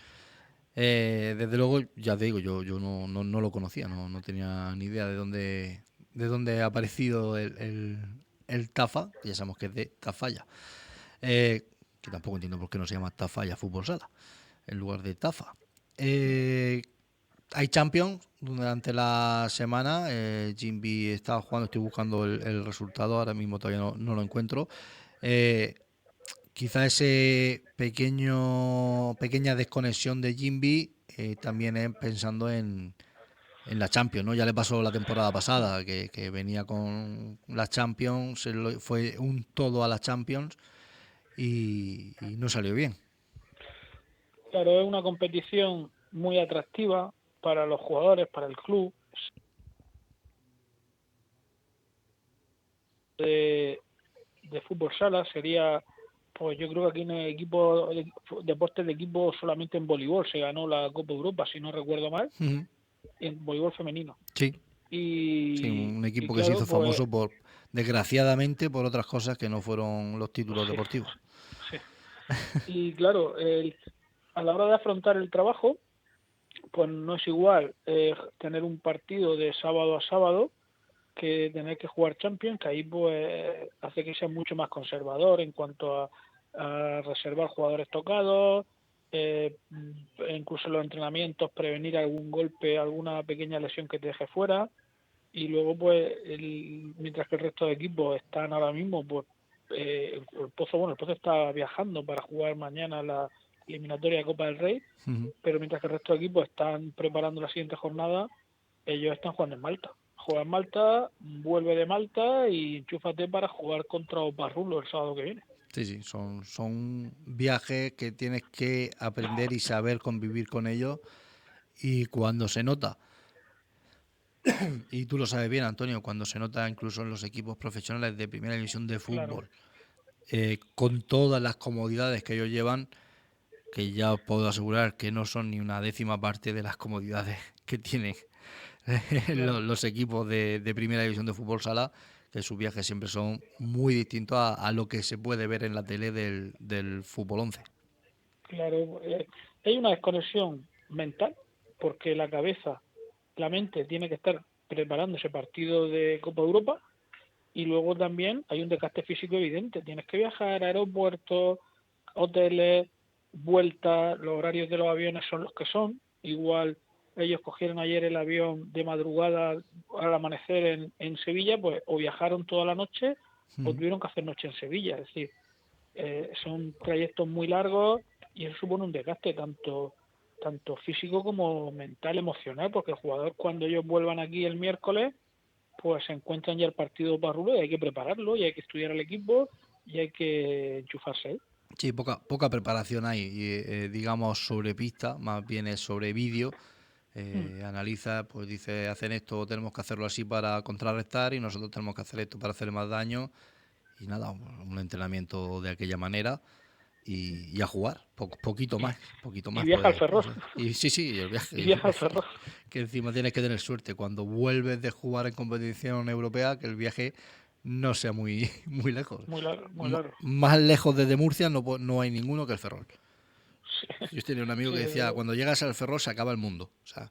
Desde luego, ya te digo, yo no lo conocía, no tenía ni idea de dónde ha aparecido el Tafa, que ya sabemos que es de Tafalla. Que tampoco entiendo por qué no se llama Tafalla Fútbol Sala en lugar de Tafa. Hay Champions durante la semana. Jimby estaba jugando, estoy buscando el resultado, ahora mismo todavía no lo encuentro. Quizá ese pequeña desconexión de Jimby también es pensando en la Champions, ¿no? Ya le pasó la temporada pasada, que venía con la Champions, fue un todo a la Champions y no salió bien. Claro, es una competición muy atractiva para los jugadores, para el club. De fútbol sala sería, pues yo creo que aquí en el equipo, deportes de equipo, solamente en voleibol se ganó la Copa Europa, si no recuerdo mal, en voleibol femenino. Sí. Un equipo que se hizo famoso desgraciadamente por otras cosas que no fueron los títulos deportivos. Sí. Y claro, a la hora de afrontar el trabajo, pues no es igual tener un partido de sábado a sábado que tener que jugar Champions, que ahí pues hace que sea mucho más conservador en cuanto a reservar jugadores tocados, incluso en los entrenamientos prevenir algún golpe, alguna pequeña lesión que te deje fuera. Y luego pues mientras que el resto de equipos están ahora mismo, pues el Pozo está viajando para jugar mañana la eliminatoria de Copa del Rey, pero mientras que el resto de equipos están preparando la siguiente jornada, ellos están jugando en Malta. Juega en Malta, vuelve de Malta y enchúfate para jugar contra Oparrulo el sábado que viene. Sí, son viajes que tienes que aprender y saber convivir con ellos, y cuando se nota, y tú lo sabes bien, Antonio, cuando se nota incluso en los equipos profesionales de primera división de fútbol, con todas las comodidades que ellos llevan, que ya os puedo asegurar que no son ni una décima parte de las comodidades que tienen los equipos de primera división de fútbol sala, que sus viajes siempre son muy distintos a lo que se puede ver en la tele del fútbol 11. Claro, hay una desconexión mental, porque la mente tiene que estar preparando ese partido de Copa Europa, y luego también hay un desgaste físico evidente. Tienes que viajar a aeropuertos, hoteles, vueltas, los horarios de los aviones son los que son. Igual ellos cogieron ayer el avión de madrugada al amanecer en Sevilla, pues o viajaron toda la noche o tuvieron que hacer noche en Sevilla. Es decir, son trayectos muy largos y eso supone un desgaste tanto físico como mental, emocional, porque el jugador, cuando ellos vuelvan aquí el miércoles, pues se encuentran ya el partido parrulo y hay que prepararlo, y hay que estudiar al equipo y hay que enchufarse. Sí, poca preparación hay, digamos, sobre pista, más bien es sobre vídeo. Analiza, pues dice, hacen esto, tenemos que hacerlo así para contrarrestar, y nosotros tenemos que hacer esto para hacer más daño, y nada, un entrenamiento de aquella manera. Y a jugar, poquito más. Y viaja al Ferrol. Sí, el viaje. Y viaja al Ferrol. Que encima tienes que tener suerte cuando vuelves de jugar en competición europea, que el viaje no sea muy lejos. Muy largo. Más lejos desde Murcia no hay ninguno que el Ferrol. Sí. Yo tenía un amigo que decía, cuando llegas al Ferrol se acaba el mundo. O sea,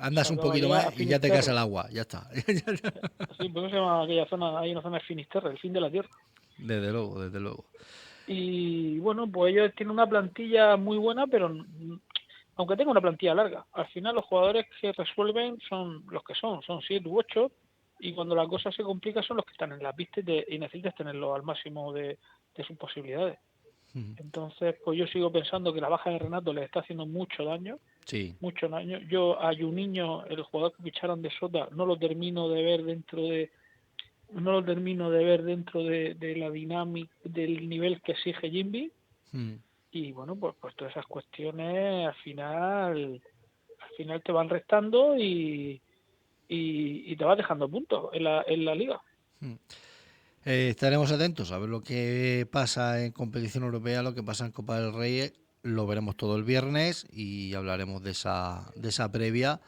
andas un acaba poquito ya más y ya te caes al agua, ya está. Sí, ¿cómo se llama aquella zona? Hay una zona de Finisterre, el fin de la tierra. Desde luego. Y bueno, pues ellos tienen una plantilla muy buena, pero aunque tenga una plantilla larga, al final los jugadores que resuelven son los que son 7 u 8, y cuando la cosa se complica son los que están en la pista y necesitas tenerlo al máximo de sus posibilidades. Entonces, pues yo sigo pensando que la baja de Renato le está haciendo mucho daño. Sí. Mucho daño. Yo a Juninho, el jugador que ficharon de Sota, no lo termino de ver dentro de la dinámica, del nivel que exige Jimby. Y bueno, pues todas esas cuestiones al final te van restando y te vas dejando puntos en la liga. Estaremos atentos a ver lo que pasa en competición europea, lo que pasa en Copa del Rey. Lo veremos todo el viernes y hablaremos de esa previa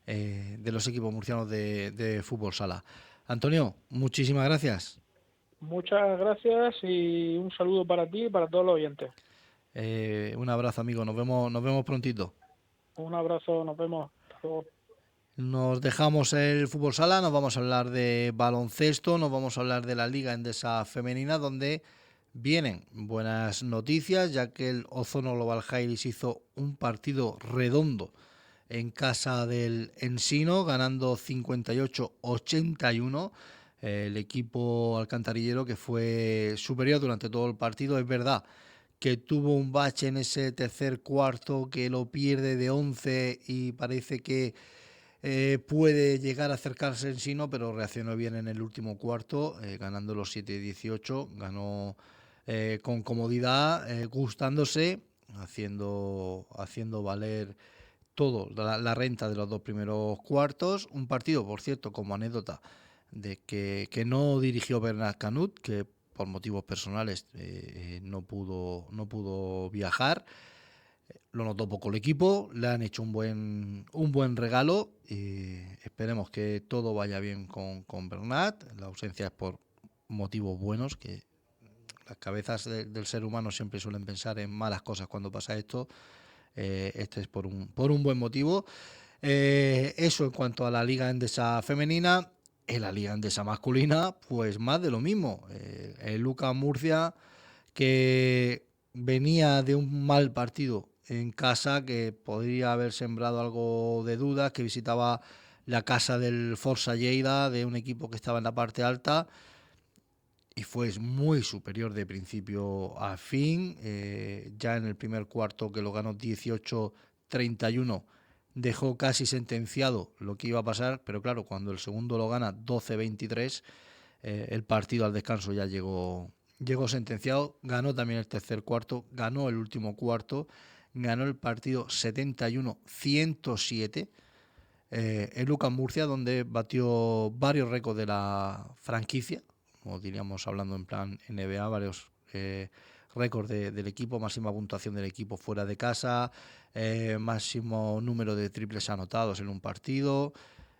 de los equipos murcianos de fútbol sala. Antonio, muchísimas gracias. Muchas gracias y un saludo para ti y para todos los oyentes. Un abrazo, amigo. Nos vemos prontito. Un abrazo, nos vemos. Hasta luego. Nos dejamos el fútbol sala, nos vamos a hablar de baloncesto, nos vamos a hablar de la Liga Endesa Femenina, donde vienen buenas noticias, ya que el Ozono Global Jairis hizo un partido redondo en casa del Ensino, ganando 58-81. El equipo alcantarillero, que fue superior durante todo el partido. Es verdad que tuvo un bache en ese tercer cuarto, que lo pierde de 11 y parece que puede llegar a acercarse en Ensino, pero reaccionó bien en el último cuarto, ganando los 7-18, ganó con comodidad, gustándose, haciendo valer todo la renta de los 2 primeros cuartos. Un partido, por cierto, como anécdota, de que no dirigió Bernat Canut, que por motivos personales no pudo viajar. Lo notó poco el equipo, le han hecho un buen regalo y esperemos que todo vaya bien con Bernat. La ausencia es por motivos buenos, que las cabezas del ser humano siempre suelen pensar en malas cosas cuando pasa esto. Este es por un buen motivo. Eso en cuanto a la Liga Endesa Femenina. En la Liga Endesa Masculina, pues más de lo mismo. El Lucas Murcia, que venía de un mal partido en casa, que podría haber sembrado algo de dudas, que visitaba la casa del Forza Lleida, de un equipo que estaba en la parte alta, y fue muy superior de principio a fin. Ya en el primer cuarto, que lo ganó 18-31, dejó casi sentenciado lo que iba a pasar, pero claro, cuando el segundo lo gana 12-23, el partido al descanso ya llegó sentenciado. Ganó también el tercer cuarto, ganó el último cuarto, ganó el partido 71-107. El Lucas Murcia, donde batió varios récords de la franquicia, como diríamos hablando en plan NBA, varios récords del equipo, máxima puntuación del equipo fuera de casa, máximo número de triples anotados en un partido.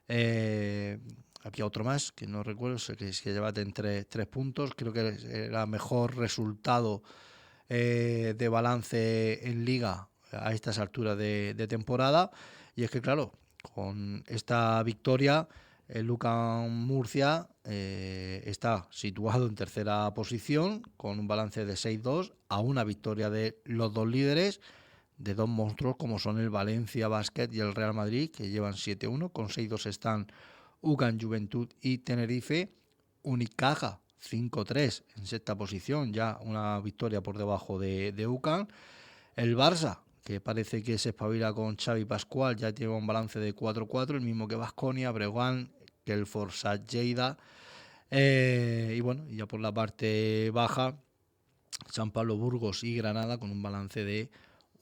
Había otro más que no recuerdo, que llevaba en 3 puntos. Creo que era mejor resultado de balance en liga a estas alturas de temporada. Y es que claro, con esta victoria, el Lucas Murcia está situado en tercera posición con un balance de 6-2, a una victoria de los 2 líderes, de 2 monstruos como son el Valencia Basket y el Real Madrid, que llevan 7-1. Con 6-2 están UCAM Juventud y Tenerife. Unicaja 5-3 en sexta posición, ya una victoria por debajo de UCAM. El Barça, que parece que se espabila con Xavi Pascual, ya tiene un balance de 4-4, el mismo que Baskonia, Breogán, que el Forza Lleida. Y bueno, ya por la parte baja, San Pablo, Burgos y Granada con un balance de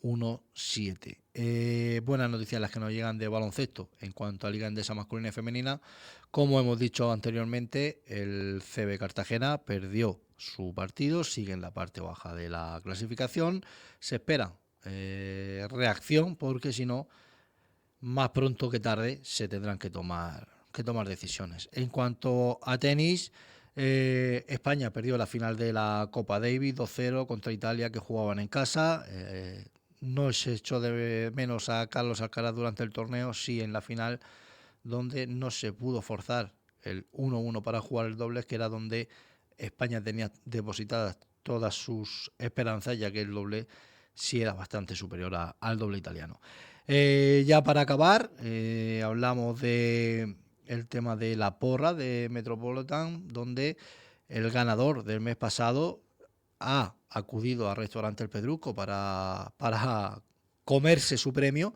1-7. Buenas noticias las que nos llegan de baloncesto en cuanto a Liga Endesa masculina y femenina. Como hemos dicho anteriormente, el CB Cartagena perdió su partido, sigue en la parte baja de la clasificación. Se espera reacción, porque si no, más pronto que tarde se tendrán que tomar decisiones. En cuanto a tenis, España perdió la final de la Copa Davis 2-0 contra Italia, que jugaban en casa. No se echó de menos a Carlos Alcaraz durante el torneo, sí en la final, donde no se pudo forzar el 1-1 para jugar el dobles, que era donde España tenía depositadas todas sus esperanzas, ya que el doble sí era bastante superior al doble italiano. Ya para acabar, hablamos de el tema de la porra de Metropolitan, donde el ganador del mes pasado ha acudido al restaurante El Pedrusco para comerse su premio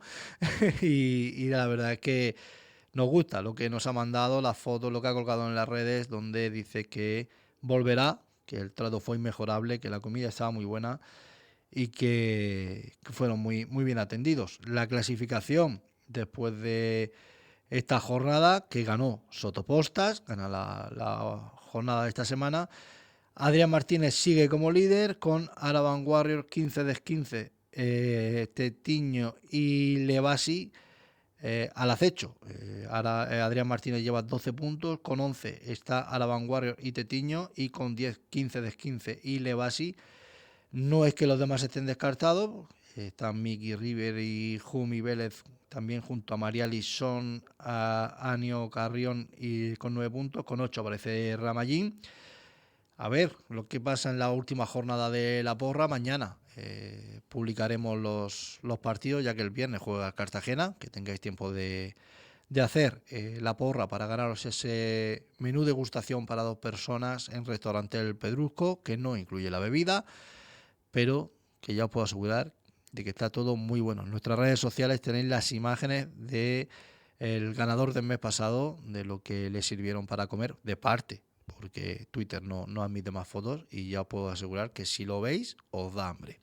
y la verdad es que nos gusta lo que nos ha mandado, las fotos, lo que ha colgado en las redes, donde dice que volverá, que el trato fue inmejorable, que la comida estaba muy buena y que fueron muy, muy bien atendidos. La clasificación después de esta jornada, que ganó Sotopostas, gana la jornada de esta semana. Adrián Martínez sigue como líder con Araban Warrior 15-15, Tetiño y Levasi al acecho. Adrián Martínez lleva 12 puntos, con 11 está Araban Warrior y Tetiño, y con 10, 15-15 y Levasi. No es que los demás estén descartados, están Miki River y Jumi Vélez también junto a María Lisón, a Anio Carrión y con 9 puntos, con 8 aparece Ramallín. A ver lo que pasa en la última jornada de la porra. Mañana publicaremos los partidos, ya que el viernes juega Cartagena, que tengáis tiempo de hacer la porra para ganaros ese menú degustación para 2 personas en restaurante El Pedrusco, que no incluye la bebida, pero que ya os puedo asegurar de que está todo muy bueno. En nuestras redes sociales tenéis las imágenes de el ganador del mes pasado, de lo que le sirvieron para comer, de parte, porque Twitter no admite más fotos, y ya os puedo asegurar que si lo veis os da hambre.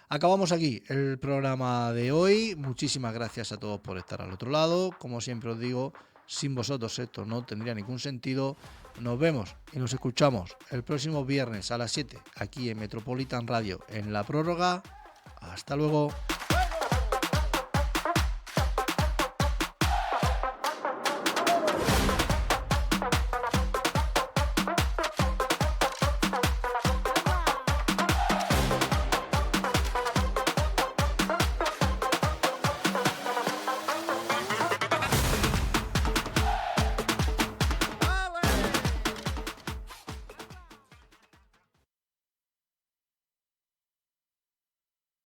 Acabamos aquí el programa de hoy. Muchísimas gracias a todos por estar al otro lado. Como siempre os digo, sin vosotros esto no tendría ningún sentido. Nos vemos y nos escuchamos el próximo viernes a las 7 aquí en Metropolitan Radio en La Prórroga. Hasta luego.